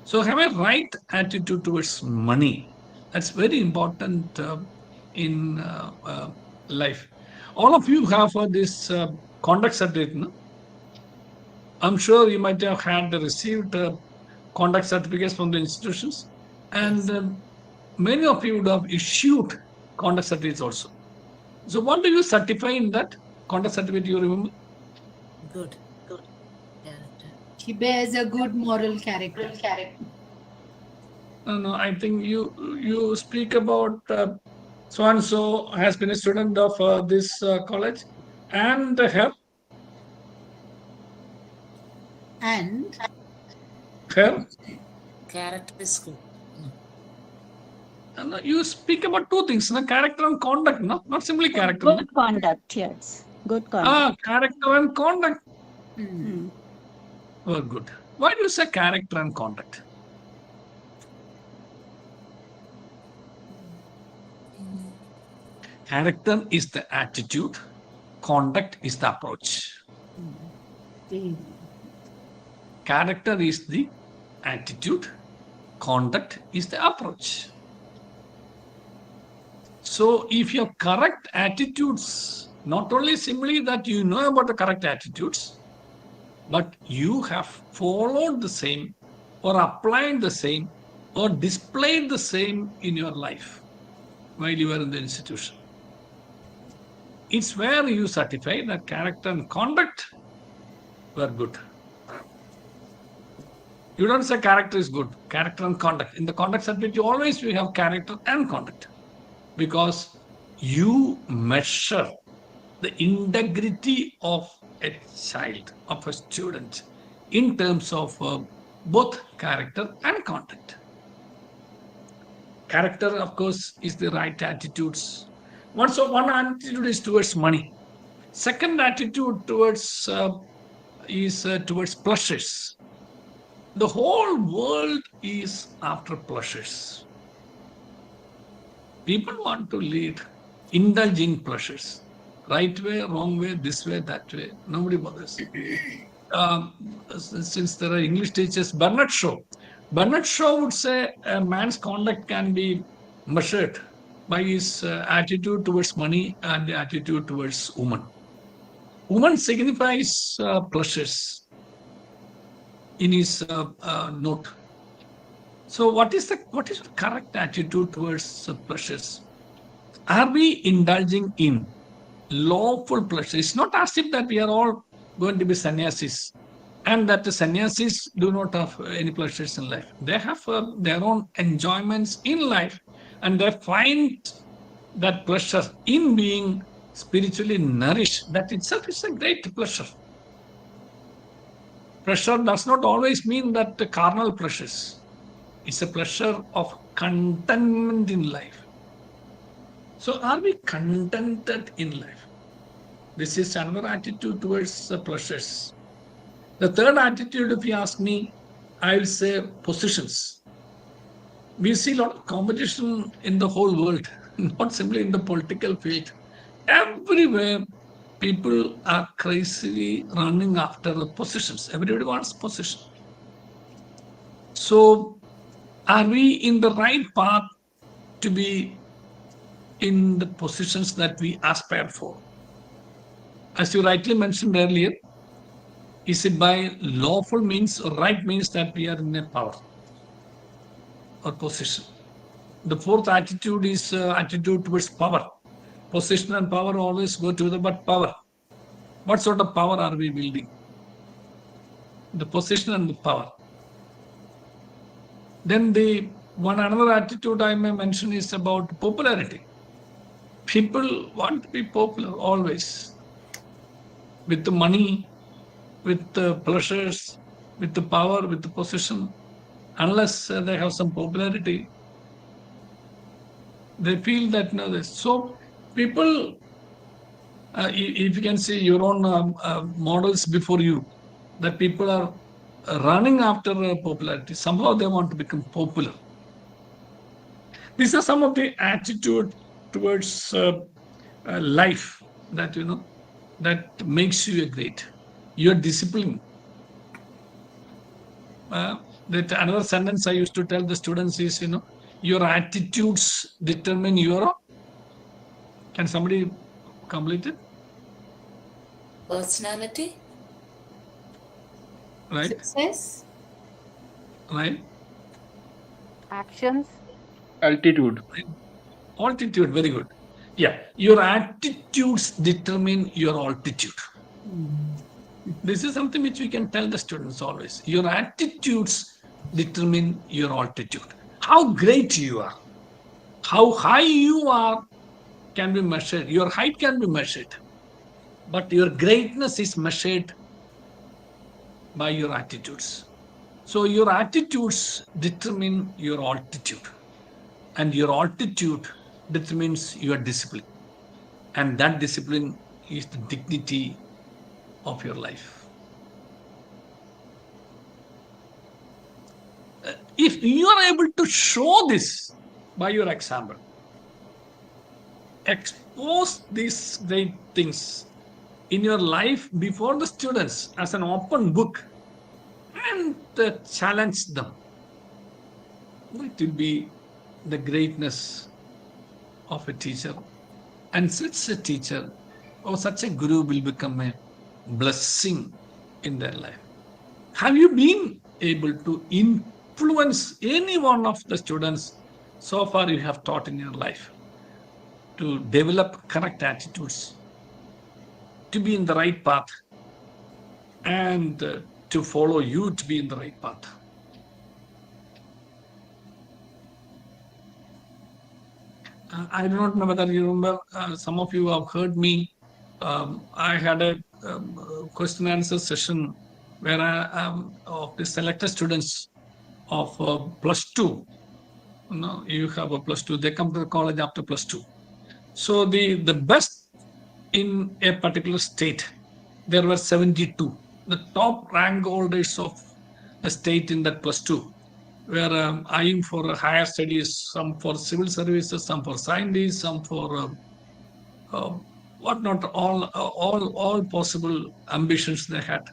So have a right attitude towards money. That's very important in life. All of you have this conduct certificate. No? I'm sure you might have had received conduct certificates from the institutions, and many of you would have issued conduct certificates also. So what do you certify in that conduct certificate? You remember? Good. She bears a good moral character. No, I think you speak about so and so has been a student of this college, and her. And Her. Character is good. No, you speak about two things: character and conduct. No, not simply character. Good conduct, yes. Good conduct. Character and conduct. Hmm. Oh, good. Why do you say character and conduct? Character is the attitude, conduct is the approach. Character is the attitude, conduct is the approach. So if you have correct attitudes, not only simply that you know about the correct attitudes, but you have followed the same or applied the same or displayed the same in your life while you were in the institution. It's where you certify that character and conduct were good. You don't say character is good, character and conduct. In the conduct certificate, you have character and conduct, because you measure the integrity of a child, of a student, in terms of both character and conduct. Character, of course, is the right attitudes. One attitude is towards money. Second attitude towards is towards pleasures. The whole world is after pleasures. People want to lead, indulge in pleasures. Right way, wrong way, this way, that way. Nobody bothers. Since there are English teachers, Bernard Shaw would say a man's conduct can be measured by his attitude towards money and the attitude towards woman. Woman signifies pleasures in his note. So what is the correct attitude towards pleasures? Are we indulging in lawful pleasures? It's not as if that we are all going to be sannyasis and that the sannyasis do not have any pleasures in life. They have their own enjoyments in life, and they find that pleasure in being spiritually nourished. That itself is a great pleasure. Pleasure does not always mean that the carnal pleasures. It's a pleasure of contentment in life. So are we contented in life? This is another attitude towards the pleasures. The third attitude, if you ask me, I will say positions. We see a lot of competition in the whole world, not simply in the political field. Everywhere, people are crazily running after the positions. Everybody wants position. So, are we in the right path to be in the positions that we aspire for? As you rightly mentioned earlier, is it by lawful means or right means that we are in a power or position? The fourth attitude is attitude towards power. Position and power always go together, but power. What sort of power are we building? The position and the power. Then another attitude I may mention is about popularity. People want to be popular always. With the money, with the pleasures, with the power, with the position. Unless they have some popularity, they feel that so people, if you can see your own models before you, that people are running after popularity. Somehow they want to become popular. These are some of the attitude towards life that that makes you a great. Your discipline. That another sentence I used to tell the students is, your attitudes determine your. Can somebody complete it? Personality. Right. Success. Right. Actions. Altitude. Altitude, very good. Yeah, your attitudes determine your altitude. This is something which we can tell the students always. Your attitudes determine your altitude. How great you are, how high you are can be measured. Your height can be measured, but your greatness is measured by your attitudes. So your attitudes determine your altitude, and your altitude determines your discipline, and that discipline is the dignity of your life. If you are able to show this by your example, expose these great things in your life before the students as an open book and challenge them, it will be the greatness of a teacher. And such a teacher or such a guru will become a blessing in their life. Have you been able to influence any one of the students so far you have taught in your life to develop correct attitudes, to be in the right path, and to follow you to be in the right path? I do not know whether you remember, some of you have heard me. I had a question and answer session where of the selected students of +2. You have a +2, they come to the college after +2. So the best in a particular state, there were 72. The top rank holders of the state in that +2 were eyeing for higher studies, some for civil services, some for scientists, some for whatnot, all possible ambitions they had.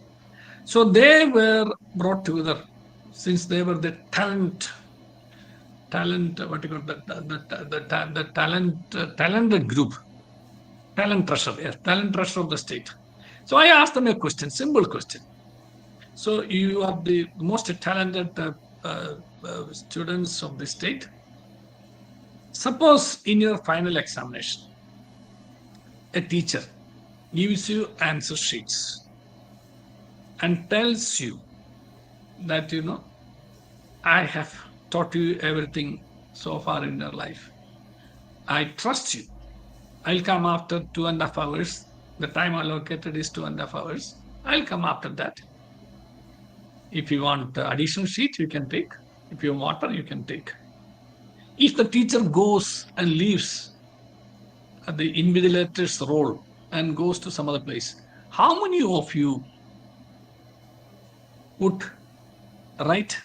So they were brought together, since they were the talented group, talent treasure of the state. So I asked them a question, simple question. So you are the most talented students of the state. Suppose in your final examination, a teacher gives you answer sheets and tells you that, I have taught you everything so far in your life. I trust you. I'll come after 2.5 hours. The time allocated is 2.5 hours. I'll come after that. If you want additional sheet, you can take. If you want water, you can take. If the teacher goes and leaves the invigilator's role and goes to some other place, how many of you would write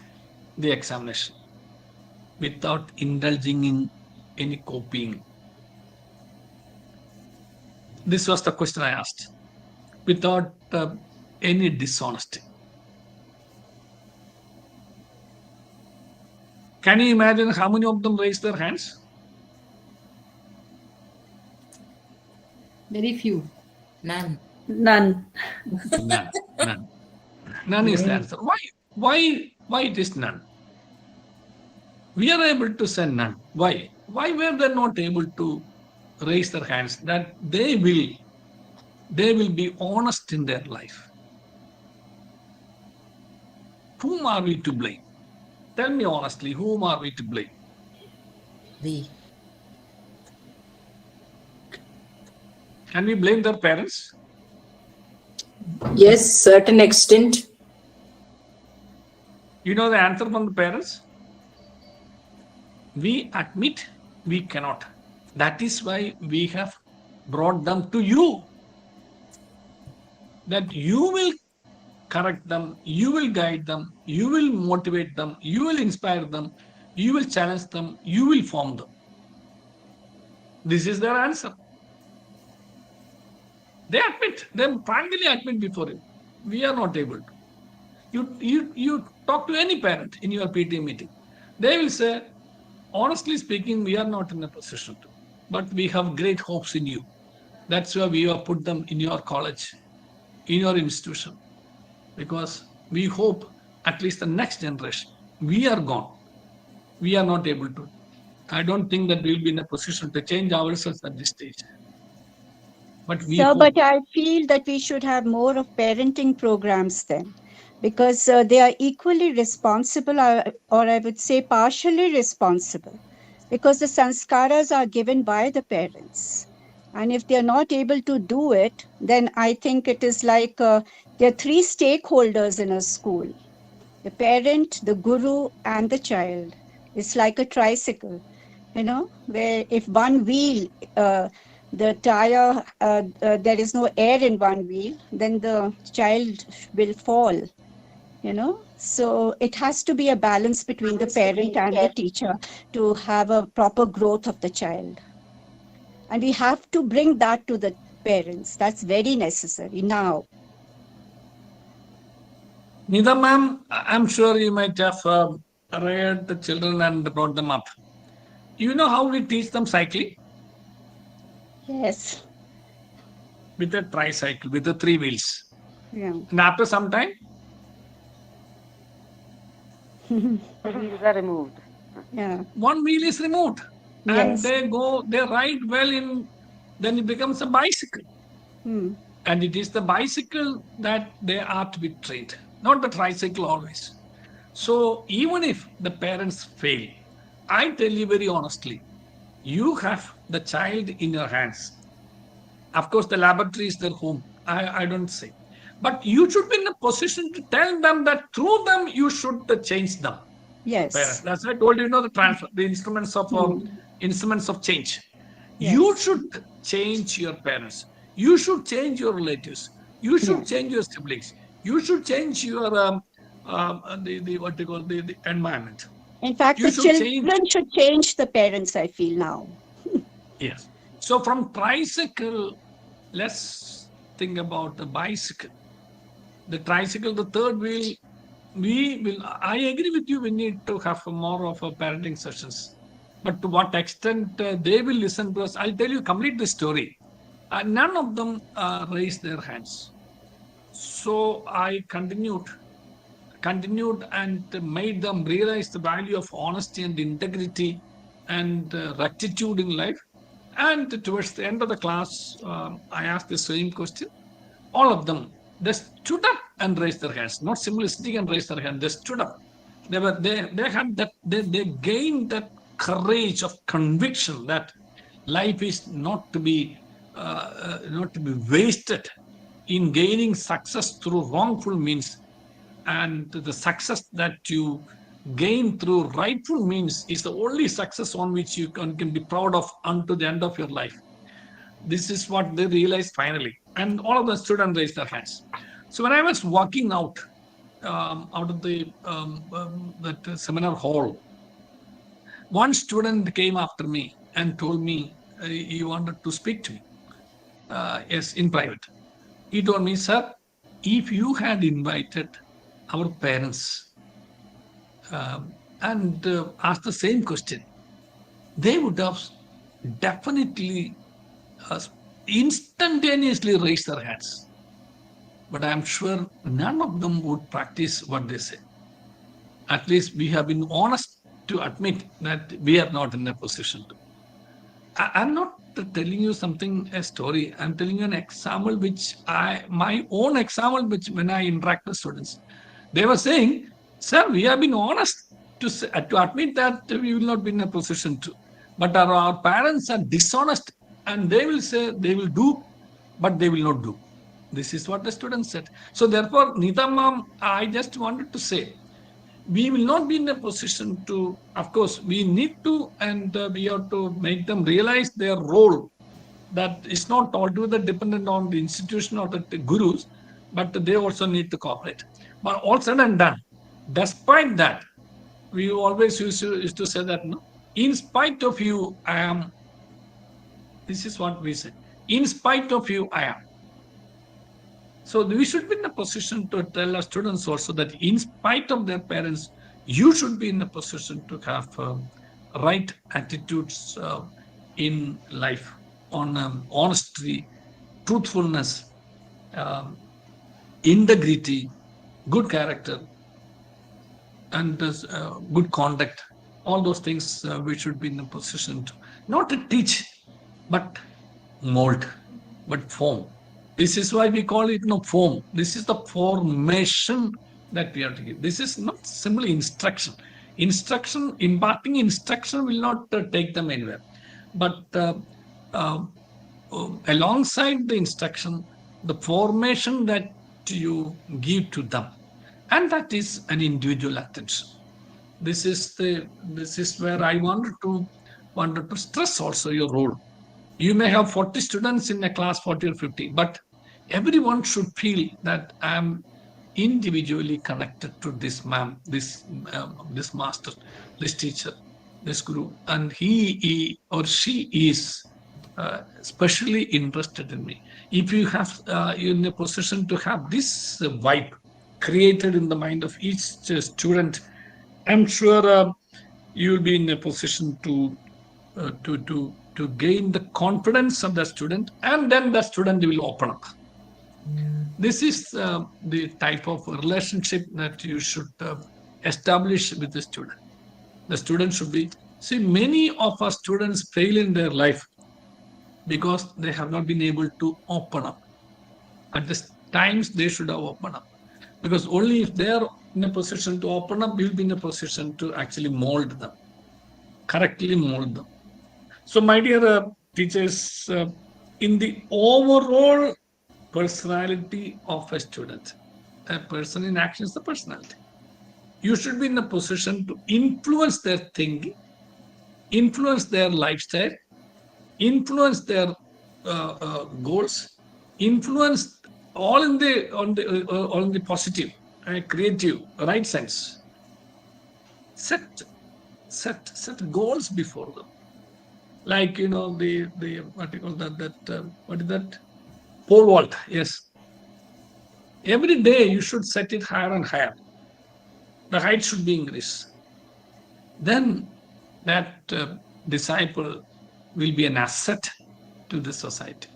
the examination without indulging in any copying? This was the question I asked, without any dishonesty. Can you imagine how many of them raised their hands? Very few. None. None. None is the answer. Why it is none? We are able to say none. Why? Why were they not able to raise their hands? That they will be honest in their life. Whom are we to blame? Tell me honestly, whom are we to blame? We. Can we blame their parents? Yes, certain extent. You know the answer from the parents? We admit we cannot. That is why we have brought them to you. That you will correct them, you will guide them, you will motivate them, you will inspire them, you will challenge them, you will form them. This is their answer. They admit, they frankly admit before you. We are not able to. You talk to any parent in your PT meeting. They will say, honestly speaking, we are not in a position to, but we have great hopes in you. That's why we have put them in your college, in your institution, because we hope at least the next generation. We are gone. We are not able to. I don't think that we will be in a position to change ourselves at this stage. But we Sir, hope. but I feel that we should have more of parenting programs then, because they are equally responsible, or I would say partially responsible, because the sanskaras are given by the parents. And if they are not able to do it, then I think it is like there are three stakeholders in a school: the parent, the guru, and the child. It's like a tricycle, where if one wheel, the tire, there is no air in one wheel, then the child will fall, So it has to be a balance between the parent and the teacher to have a proper growth of the child. And we have to bring that to the parents. That's very necessary now. Nida ma'am, I'm sure you might have reared the children and brought them up. You know how we teach them cycling? Yes. With a tricycle, with the 3 wheels. Yeah. And after some time, The wheels are removed. Yeah. 1 wheel is removed. Yes. And they ride well then it becomes a bicycle. Hmm. And it is the bicycle that they are to be trained, not the tricycle always. So even if the parents fail, I tell you very honestly, you have the child in your hands. Of course, the laboratory is their home. I don't say. But you should be in a position to tell them that through them, you should change them. Yes. Parents. That's why I told you, the instruments of change. Yes. You should change your parents. You should change your relatives. You should change your siblings. You should change your the environment. In fact, You the should children should change the parents, I feel now. Yes. So from tricycle, let's think about the bicycle. The tricycle, the third wheel, I agree with you, we need to have more of a parenting sessions. But to what extent they will listen to us, I'll tell you, complete the story. None of them raised their hands. So I continued and made them realize the value of honesty and integrity and rectitude in life. And towards the end of the class, I asked the same question. All of them, they stood up and raised their hands, not simply sitting and raised their hand. They stood up. They had that. They gained that courage of conviction that life is not to be wasted in gaining success through wrongful means, and the success that you gain through rightful means is the only success on which you can be proud of unto the end of your life. This is what they realized finally, and all of them stood and raised their hands. So when I was walking out of the that seminar hall, one student came after me and told me he wanted to speak to me. Yes, in private. He told me, sir, if you had invited our parents and asked the same question, they would have definitely instantaneously raised their hands. But I'm sure none of them would practice what they say. At least we have been honest to admit that we are not in a position to. I'm not telling you a story. I'm telling you an example my own example, which when I interact with students, they were saying, sir, we have been honest to admit that we will not be in a position to. But our parents are dishonest and they will say they will do, but they will not do. This is what the students said. So therefore, Nida ma'am, I just wanted to say, we will not be in a position to, of course, we need to, and we have to make them realize their role, that it's not altogether dependent on the institution or the gurus, but they also need to cooperate. But all said and done, despite that, we always used to say that, no, in spite of you, I am. This is what we say. In spite of you, I am. So we should be in a position to tell our students also that in spite of their parents, you should be in a position to have right attitudes in life on honesty, truthfulness, integrity, good character, and good conduct. All those things we should be in a position to, not to teach, but mold. but form. This is why we call it form. This is the formation that we have to give. This is not simply instruction. Imparting instruction will not take them anywhere. But alongside the instruction, the formation that you give to them, and that is an individual attention. This is where I wanted to stress also your role. You may have 40 students in a class, 40 or 50, but everyone should feel that I am individually connected to this this master, this teacher, this guru, and he or she is especially interested in me. If you have you're in a position to have this vibe created in the mind of each student, I'm sure you will be in a position to gain the confidence of the student, and then the student will open up. This is the type of relationship that you should establish with the student. The student should be, many of our students fail in their life because they have not been able to open up. At the times they should have opened up, because only if they are in a position to open up, we will be in a position to actually mold them, correctly mold them. So my dear teachers, in the overall personality of a student, a person in action is the personality. You should be in a position to influence their thinking, influence their lifestyle, influence their goals, influence all in the positive, creative, right sense. Set goals before them. Like the what do you call that? What is that? Pole vault. Yes. Every day you should set it higher and higher. The height should be increased. Then that disciple will be an asset to the society.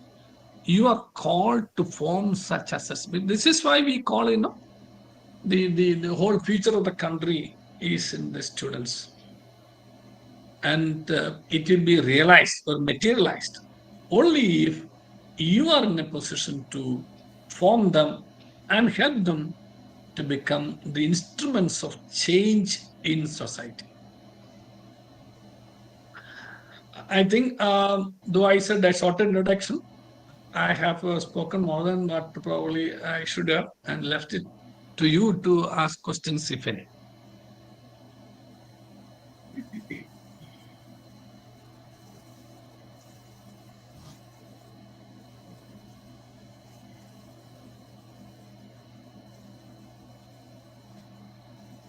You are called to form such assets. This is why we call the whole future of the country is in the students. And it will be realized or materialized only if you are in a position to form them and help them to become the instruments of change in society. I think, though I said a short introduction, I have spoken more than what probably I should have, and left it to you to ask questions, if any.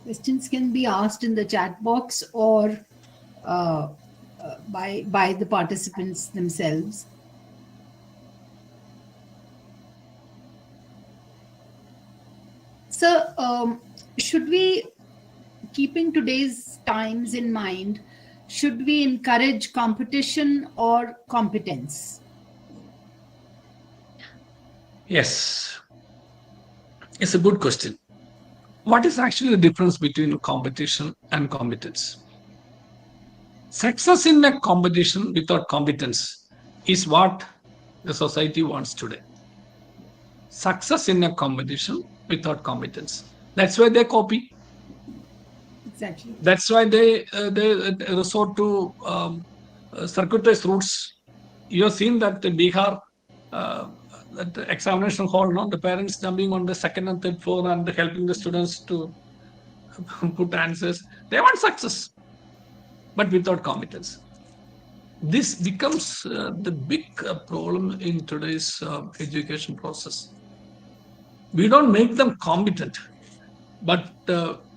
Questions can be asked in the chat box or by the participants themselves. So, should we, keeping today's times in mind, should we encourage competition or competence? Yes, it's a good question. What is actually the difference between competition and competence? Success in a competition without competence is what the society wants today. Success in a competition without competence. That's why they copy. Exactly. That's why they resort to circuitous routes. You have seen that in Bihar, at the examination hall, the parents jumping on the second and third floor and helping the students to put answers. They want success, but without competence. This becomes the big problem in today's education process. We don't make them competent, but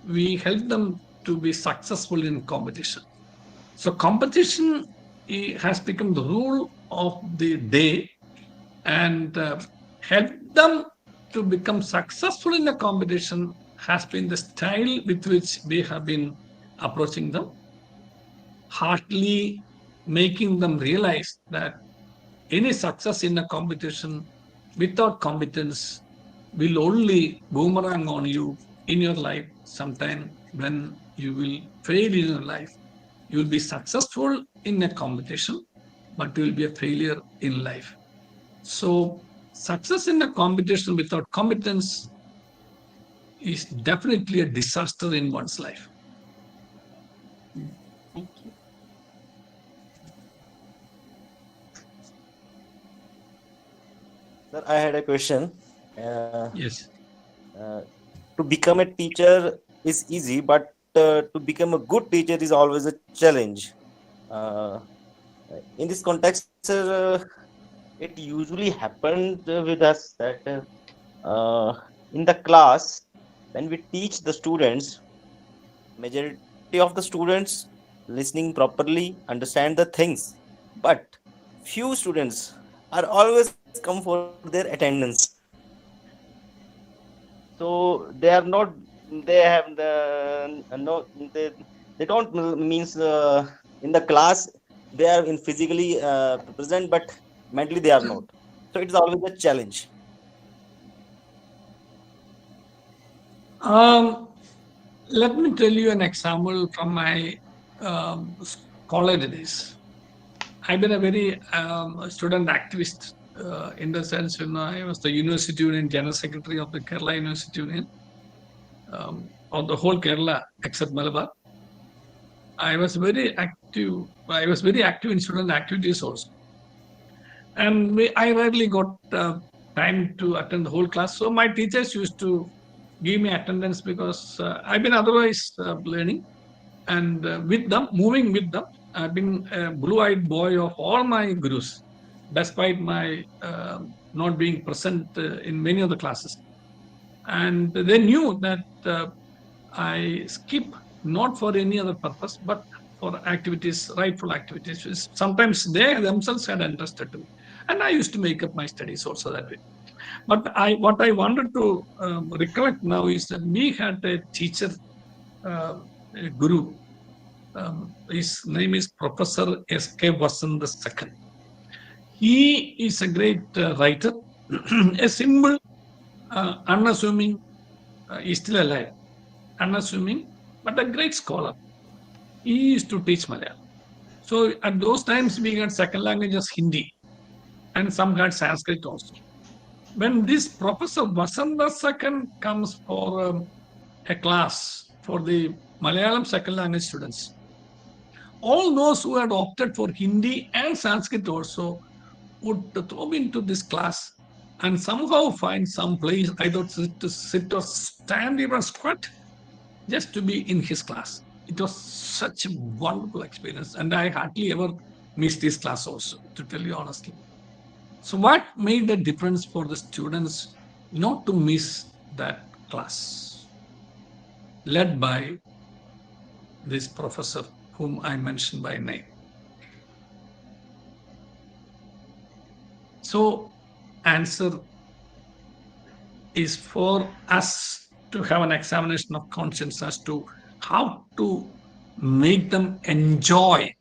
we help them to be successful in competition. So competition has become the rule of the day, and help them to become successful in a competition has been the style with which we have been approaching them, heartily making them realize that any success in a competition without competence will only boomerang on you in your life sometime when you will fail in your life. You will be successful in a competition, but you will be a failure in life. So success in a competition without competence is definitely a disaster in one's life. Thank you. Sir, I had a question. Yes. To become a teacher is easy, but to become a good teacher is always a challenge. Uh, in this context, sir, it usually happened with us that in the class, when we teach the students, majority of the students listening properly understand the things, but few students are always come for their attendance. So they are not, they have the no, they don't means in the class they are in physically present, but mentally they are not. So it is always a challenge. Let me tell you an example from my college days. I've been a very student activist in the sense when I was the University Union General Secretary of the Kerala University Union, of the whole Kerala except Malabar. I was very active. I was very active in student activities also, and I rarely got time to attend the whole class. So my teachers used to give me attendance because I've been otherwise learning, and with them, moving with them, I've been a blue-eyed boy of all my gurus, despite my not being present in many of the classes. And they knew that I skip not for any other purpose, but for activities, rightful activities, which sometimes they themselves had interested me. And I used to make up my studies also that way. But what I wanted to recollect now is that we had a teacher, a guru. His name is Professor S.K. Vasant II. He is a great writer, a simple, unassuming, he's still alive, unassuming, but a great scholar. He used to teach Malayalam. So at those times, we had second language as Hindi, and some had Sanskrit also. When this Professor Vasanta II comes for a class for the Malayalam second language students, all those who had opted for Hindi and Sanskrit also would throw into this class and somehow find some place either to sit or stand even squat just to be in his class. It was such a wonderful experience, and I hardly ever missed this class also, to tell you honestly. So what made the difference for the students not to miss that class? Led by this professor whom I mentioned by name. So answer is for us to have an examination of conscience as to how to make them enjoy,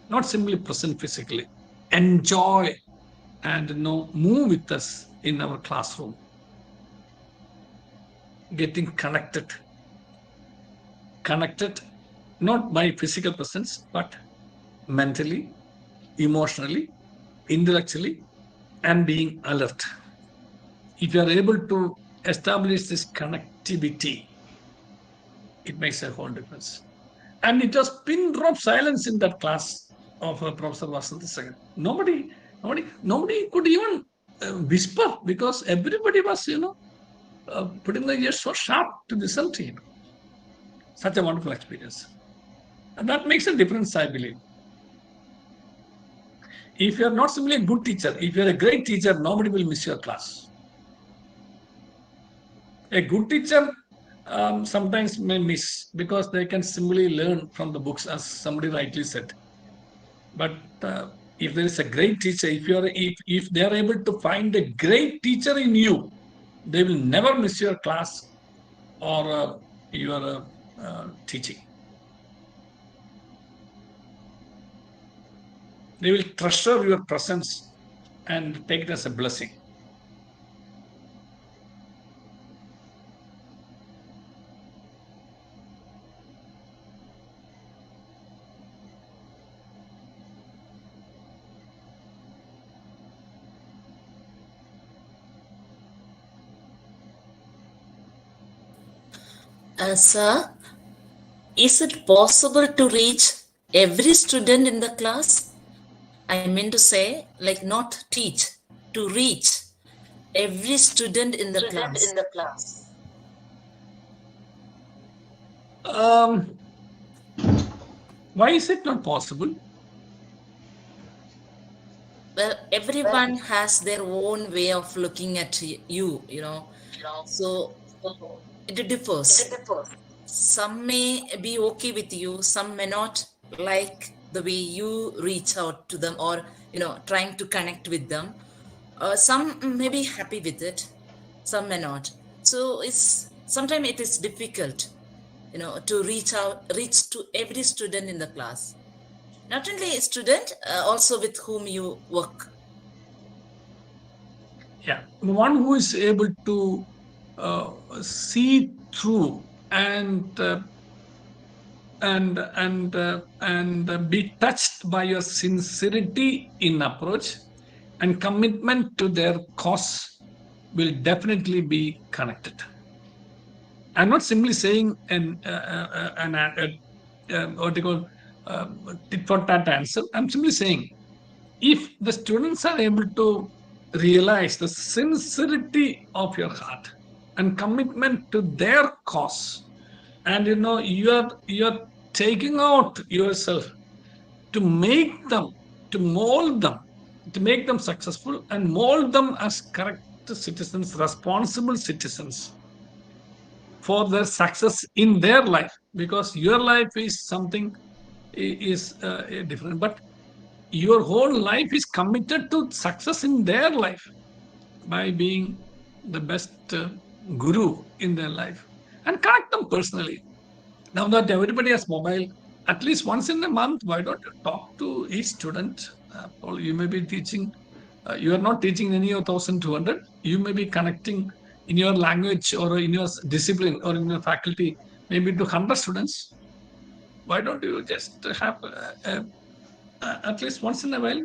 not simply present physically, enjoy and move with us in our classroom, getting connected not by physical presence, but mentally, emotionally, intellectually, and being alert. If you are able to establish this connectivity, it makes a whole difference. And it was pin drop silence in that class of Professor Vasant II. Nobody could even whisper because everybody was, putting the ears so sharp to listen to him. Such a wonderful experience. And that makes a difference, I believe. If you're not simply a good teacher, if you're a great teacher, nobody will miss your class. A good teacher sometimes may miss because they can simply learn from the books, as somebody rightly said. But if there is a great teacher, if they are able to find a great teacher in you, they will never miss your class or your teaching. They will treasure your presence and take it as a blessing. Sir, is it possible to reach every student in the class? I mean to say, like not teach, to reach every student in the class. Why is it not possible? Well, everyone has their own way of looking at you, So it differs. Some may be okay with you, some may not like the way you reach out to them or, trying to connect with them. Some may be happy with it, some may not. So sometimes it is difficult, to reach to every student in the class. Not only a student, also with whom you work. Yeah, the one who is able to see through and be touched by your sincerity in approach and commitment to their cause will definitely be connected. I'm not simply saying what you call tit for tat answer. I'm simply saying if the students are able to realize the sincerity of your heart and commitment to their cause, and you're taking out yourself to make them, to mold them, to make them successful and mold them as correct citizens, responsible citizens for their success in their life, because your life is something different, but your whole life is committed to success in their life by being the best guru in their life and connect them personally. Now that everybody has mobile, at least once in a month, why don't you talk to each student? Or you may be teaching, you are not teaching any of 1,200. You may be connecting in your language or in your discipline or in your faculty, maybe to 100 students. Why don't you just have at least once in a while,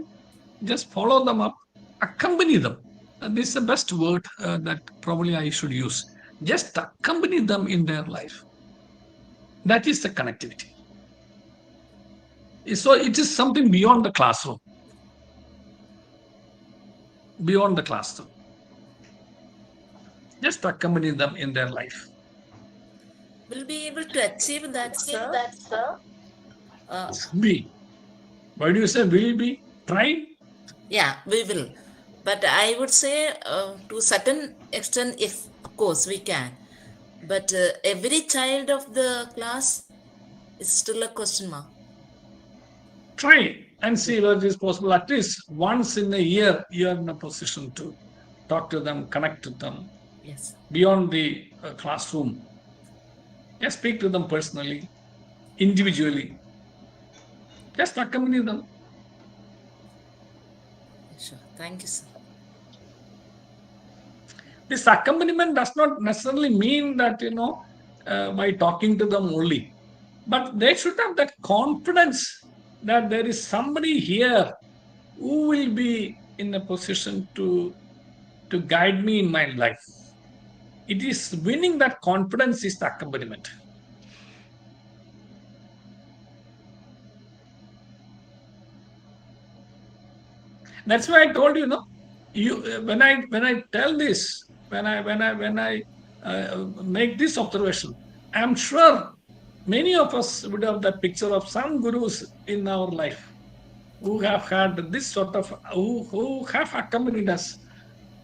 just follow them up, accompany them. This is the best word that probably I should use. Just accompany them in their life. That is the connectivity. So it is something beyond the classroom. Beyond the classroom. Just accompany them in their life. Will be able to achieve that, sir? Be. Why do you say will be? Try? Yeah, we will. But I would say to a certain extent, if of course we can. But every child of the class is still a question mark. Try and see whether it is possible. At least once in a year, you are in a position to talk to them, connect to them. Yes. Beyond the classroom. Just speak to them personally, individually. Just accompany them. Sure. Thank you, sir. This accompaniment does not necessarily mean that, by talking to them only. But they should have that confidence that there is somebody here who will be in a position to guide me in my life. It is winning that confidence is the accompaniment. That's why I told when I tell this, when I make this observation, I'm sure many of us would have that picture of some gurus in our life who have had this sort of, who have accompanied us.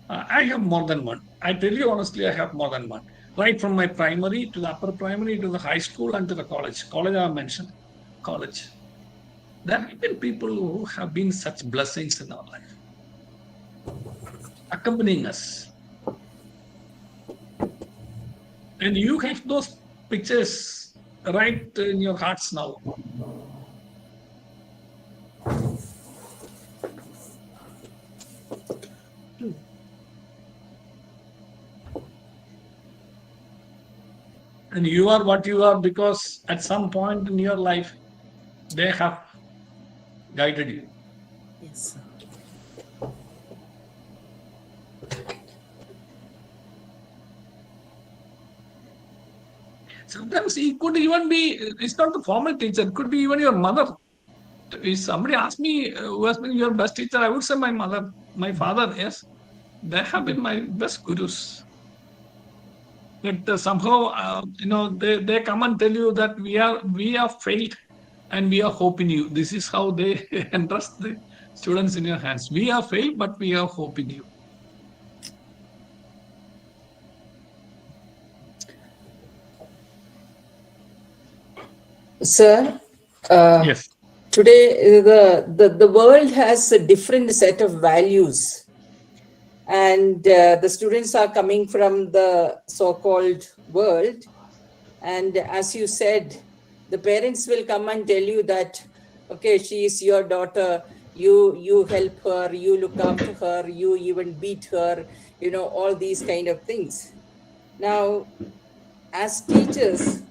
I have more than one. I tell you honestly, I have more than one. Right from my primary to the upper primary to the high school and to the college. College I have mentioned. College. There have been people who have been such blessings in our life, accompanying us. And you have those pictures right in your hearts now. And you are what you are because at some point in your life, they have guided you. Yes, sir. Sometimes it could even be, it's not the formal teacher, it could be even your mother. If somebody asked me who has been your best teacher, I would say my mother, my father. Yes, they have been my best gurus. That somehow, they come and tell you that we are failed and we are hope in you. This is how they entrust the students in your hands. We are failed, but we are hope in you. Sir, yes. Today the world has a different set of values, and the students are coming from the so-called world, and as you said, the parents will come and tell you that, okay, she is your daughter, you help her, you look after her, you even beat her, all these kind of things. Now, as teachers,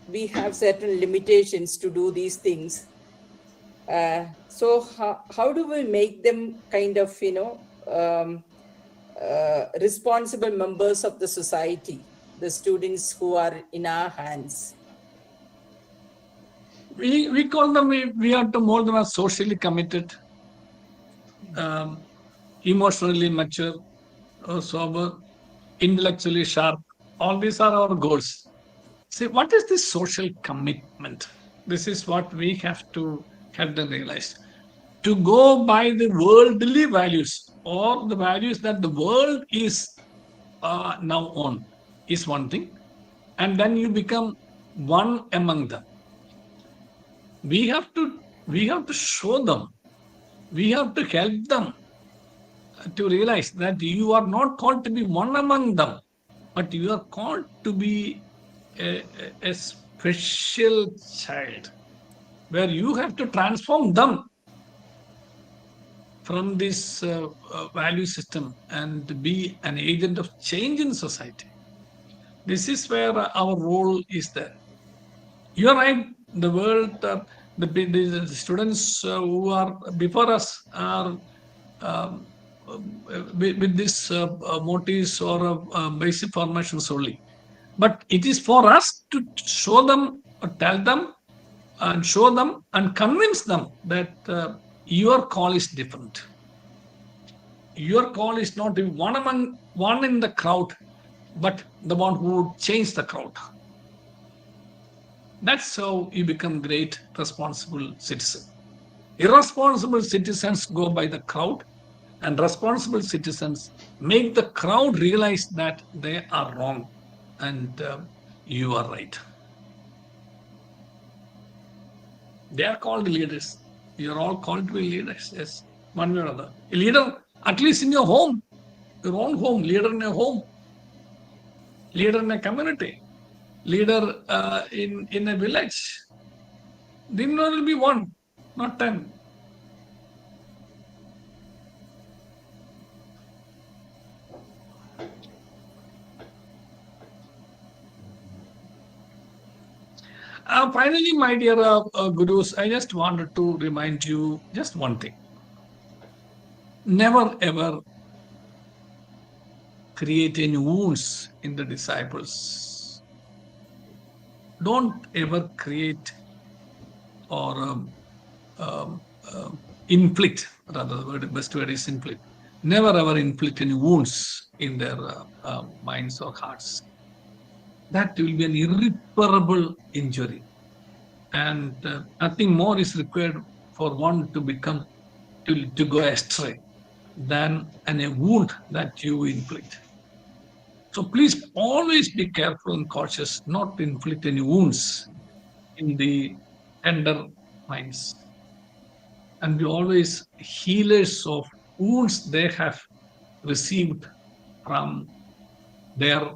we have certain limitations to do these things. So how do we make them kind of, responsible members of the society, the students who are in our hands? We call them, we have to mold them as socially committed, emotionally mature, sober, intellectually sharp. All these are our goals. See, what is this social commitment? This is what we have to help them realize. To go by the worldly values or the values that the world is now on is one thing. And then you become one among them. We have to show them, we have to help them to realize that you are not called to be one among them, but you are called to be a special child, where you have to transform them from this value system and be an agent of change in society. This is where our role is there. You are right. The world, the students who are before us are with this motives or basic formations only. But it is for us to show them, or tell them, and show them and convince them that your call is different. Your call is not to be one in the crowd, but the one who would change the crowd. That's how you become great, responsible citizen. Irresponsible citizens go by the crowd, and responsible citizens make the crowd realize that they are wrong and you are right. They are called leaders. You are all called to be leaders, yes, one way or other. A leader, at least in your home, your own home, leader in your home, leader in a community, leader in a village. Then there will be one, not 10. Finally, my dear gurus, I just wanted to remind you just one thing. Never ever create any wounds in the disciples. Don't ever create or inflict, rather the best word is inflict. Never ever inflict any wounds in their minds or hearts. That will be an irreparable injury. And nothing more is required for one to become, to go astray than a wound that you inflict. So please always be careful and cautious not to inflict any wounds in the tender minds. And be always healers of wounds they have received from their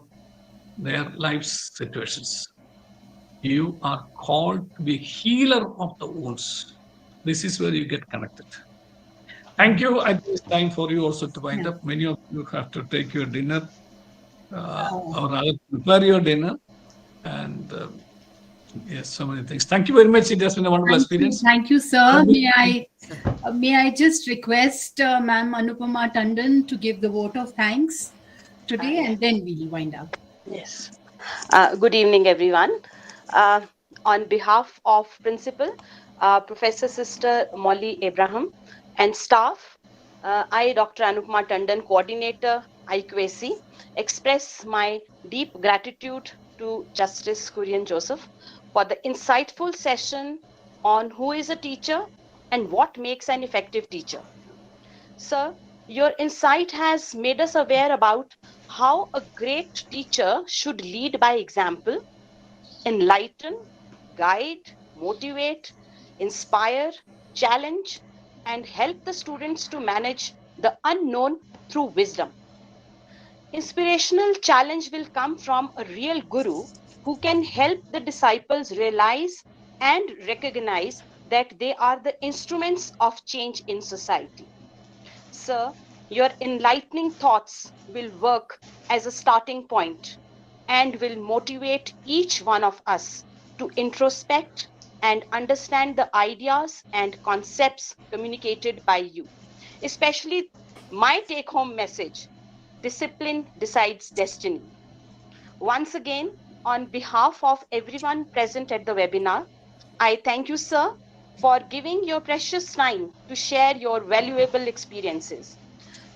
life's situations. You are called to be healer of the wounds. This is where you get connected. Thank you. I think it's time for you also to wind up. Many of you have to take your dinner, or rather prepare your dinner, and yes, so many things. Thank you very much. It has been a wonderful experience. Thank you, sir. May I just request Ma'am Anupama Tandon to give the vote of thanks today, and then we'll wind up. Yes. Good evening, everyone. On behalf of Principal, Professor Sister Molly Abraham, and staff, I, Dr. Anupma Tandon, Coordinator, IQAC, express my deep gratitude to Justice Kurian Joseph for the insightful session on who is a teacher and what makes an effective teacher. Sir, your insight has made us aware about how a great teacher should lead by example, enlighten, guide, motivate, inspire, challenge, and help the students to manage the unknown through wisdom. Inspirational challenge will come from a real guru who can help the disciples realize and recognize that they are the instruments of change in society. Sir, your enlightening thoughts will work as a starting point and will motivate each one of us to introspect and understand the ideas and concepts communicated by you. Especially my take-home message, discipline decides destiny. Once again, on behalf of everyone present at the webinar, I thank you, sir, for giving your precious time to share your valuable experiences.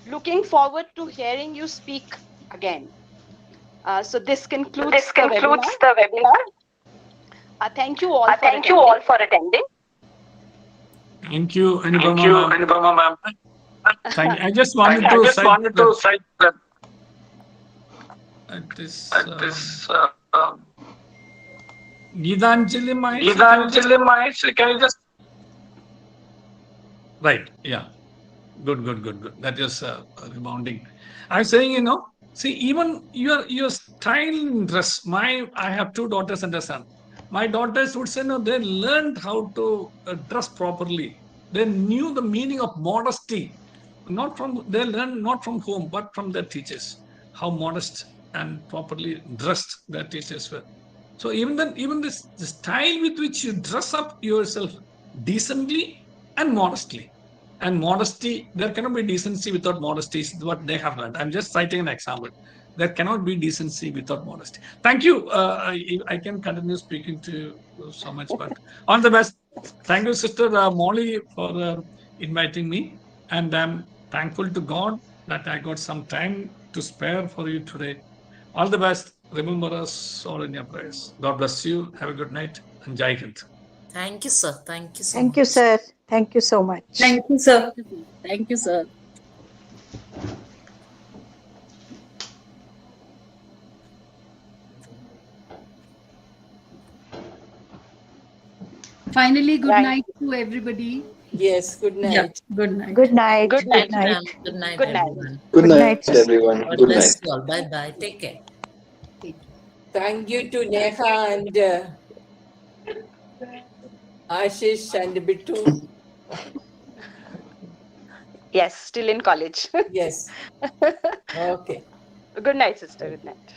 Looking forward to hearing you speak again. So this concludes the webinar. Thank you all for attending. Thank you, Anupama ma'am. Thank you. I just wanted to cite that this Gitanjali Mites, can you just... Right, yeah. Good. That is rebounding. I'm saying, see, even your style in dress. I have 2 daughters and a son. My daughters would say, no, they learned how to dress properly. They knew the meaning of modesty. They learned not from home, but from their teachers. How modest and properly dressed their teachers were. So even the style with which you dress up yourself decently and modestly. And modesty, there cannot be decency without modesty, is what they have learned. I'm just citing an example. There cannot be decency without modesty. Thank you. I can continue speaking to you so much, but all the best. Thank you, Sister Molly, for inviting me. And I'm thankful to God that I got some time to spare for you today. All the best. Remember us all in your prayers. God bless you. Have a good night. And Jai Hind. Thank you, sir. Thank you so Thank much. you, sir. Thank you so much. Thank you, sir. Thank you, sir. Finally, good Right. night to everybody. Yes, good night. Yeah, good night. Good night. Good night, ma'am. Good night, Good night. everyone. Good Good night, night. everyone. God Good bless night. you all. Bye bye. Take care. Thank you to Neha and Ashish and Bittu. Yes, still in college. Yes. Okay. Good night, sister. Good night.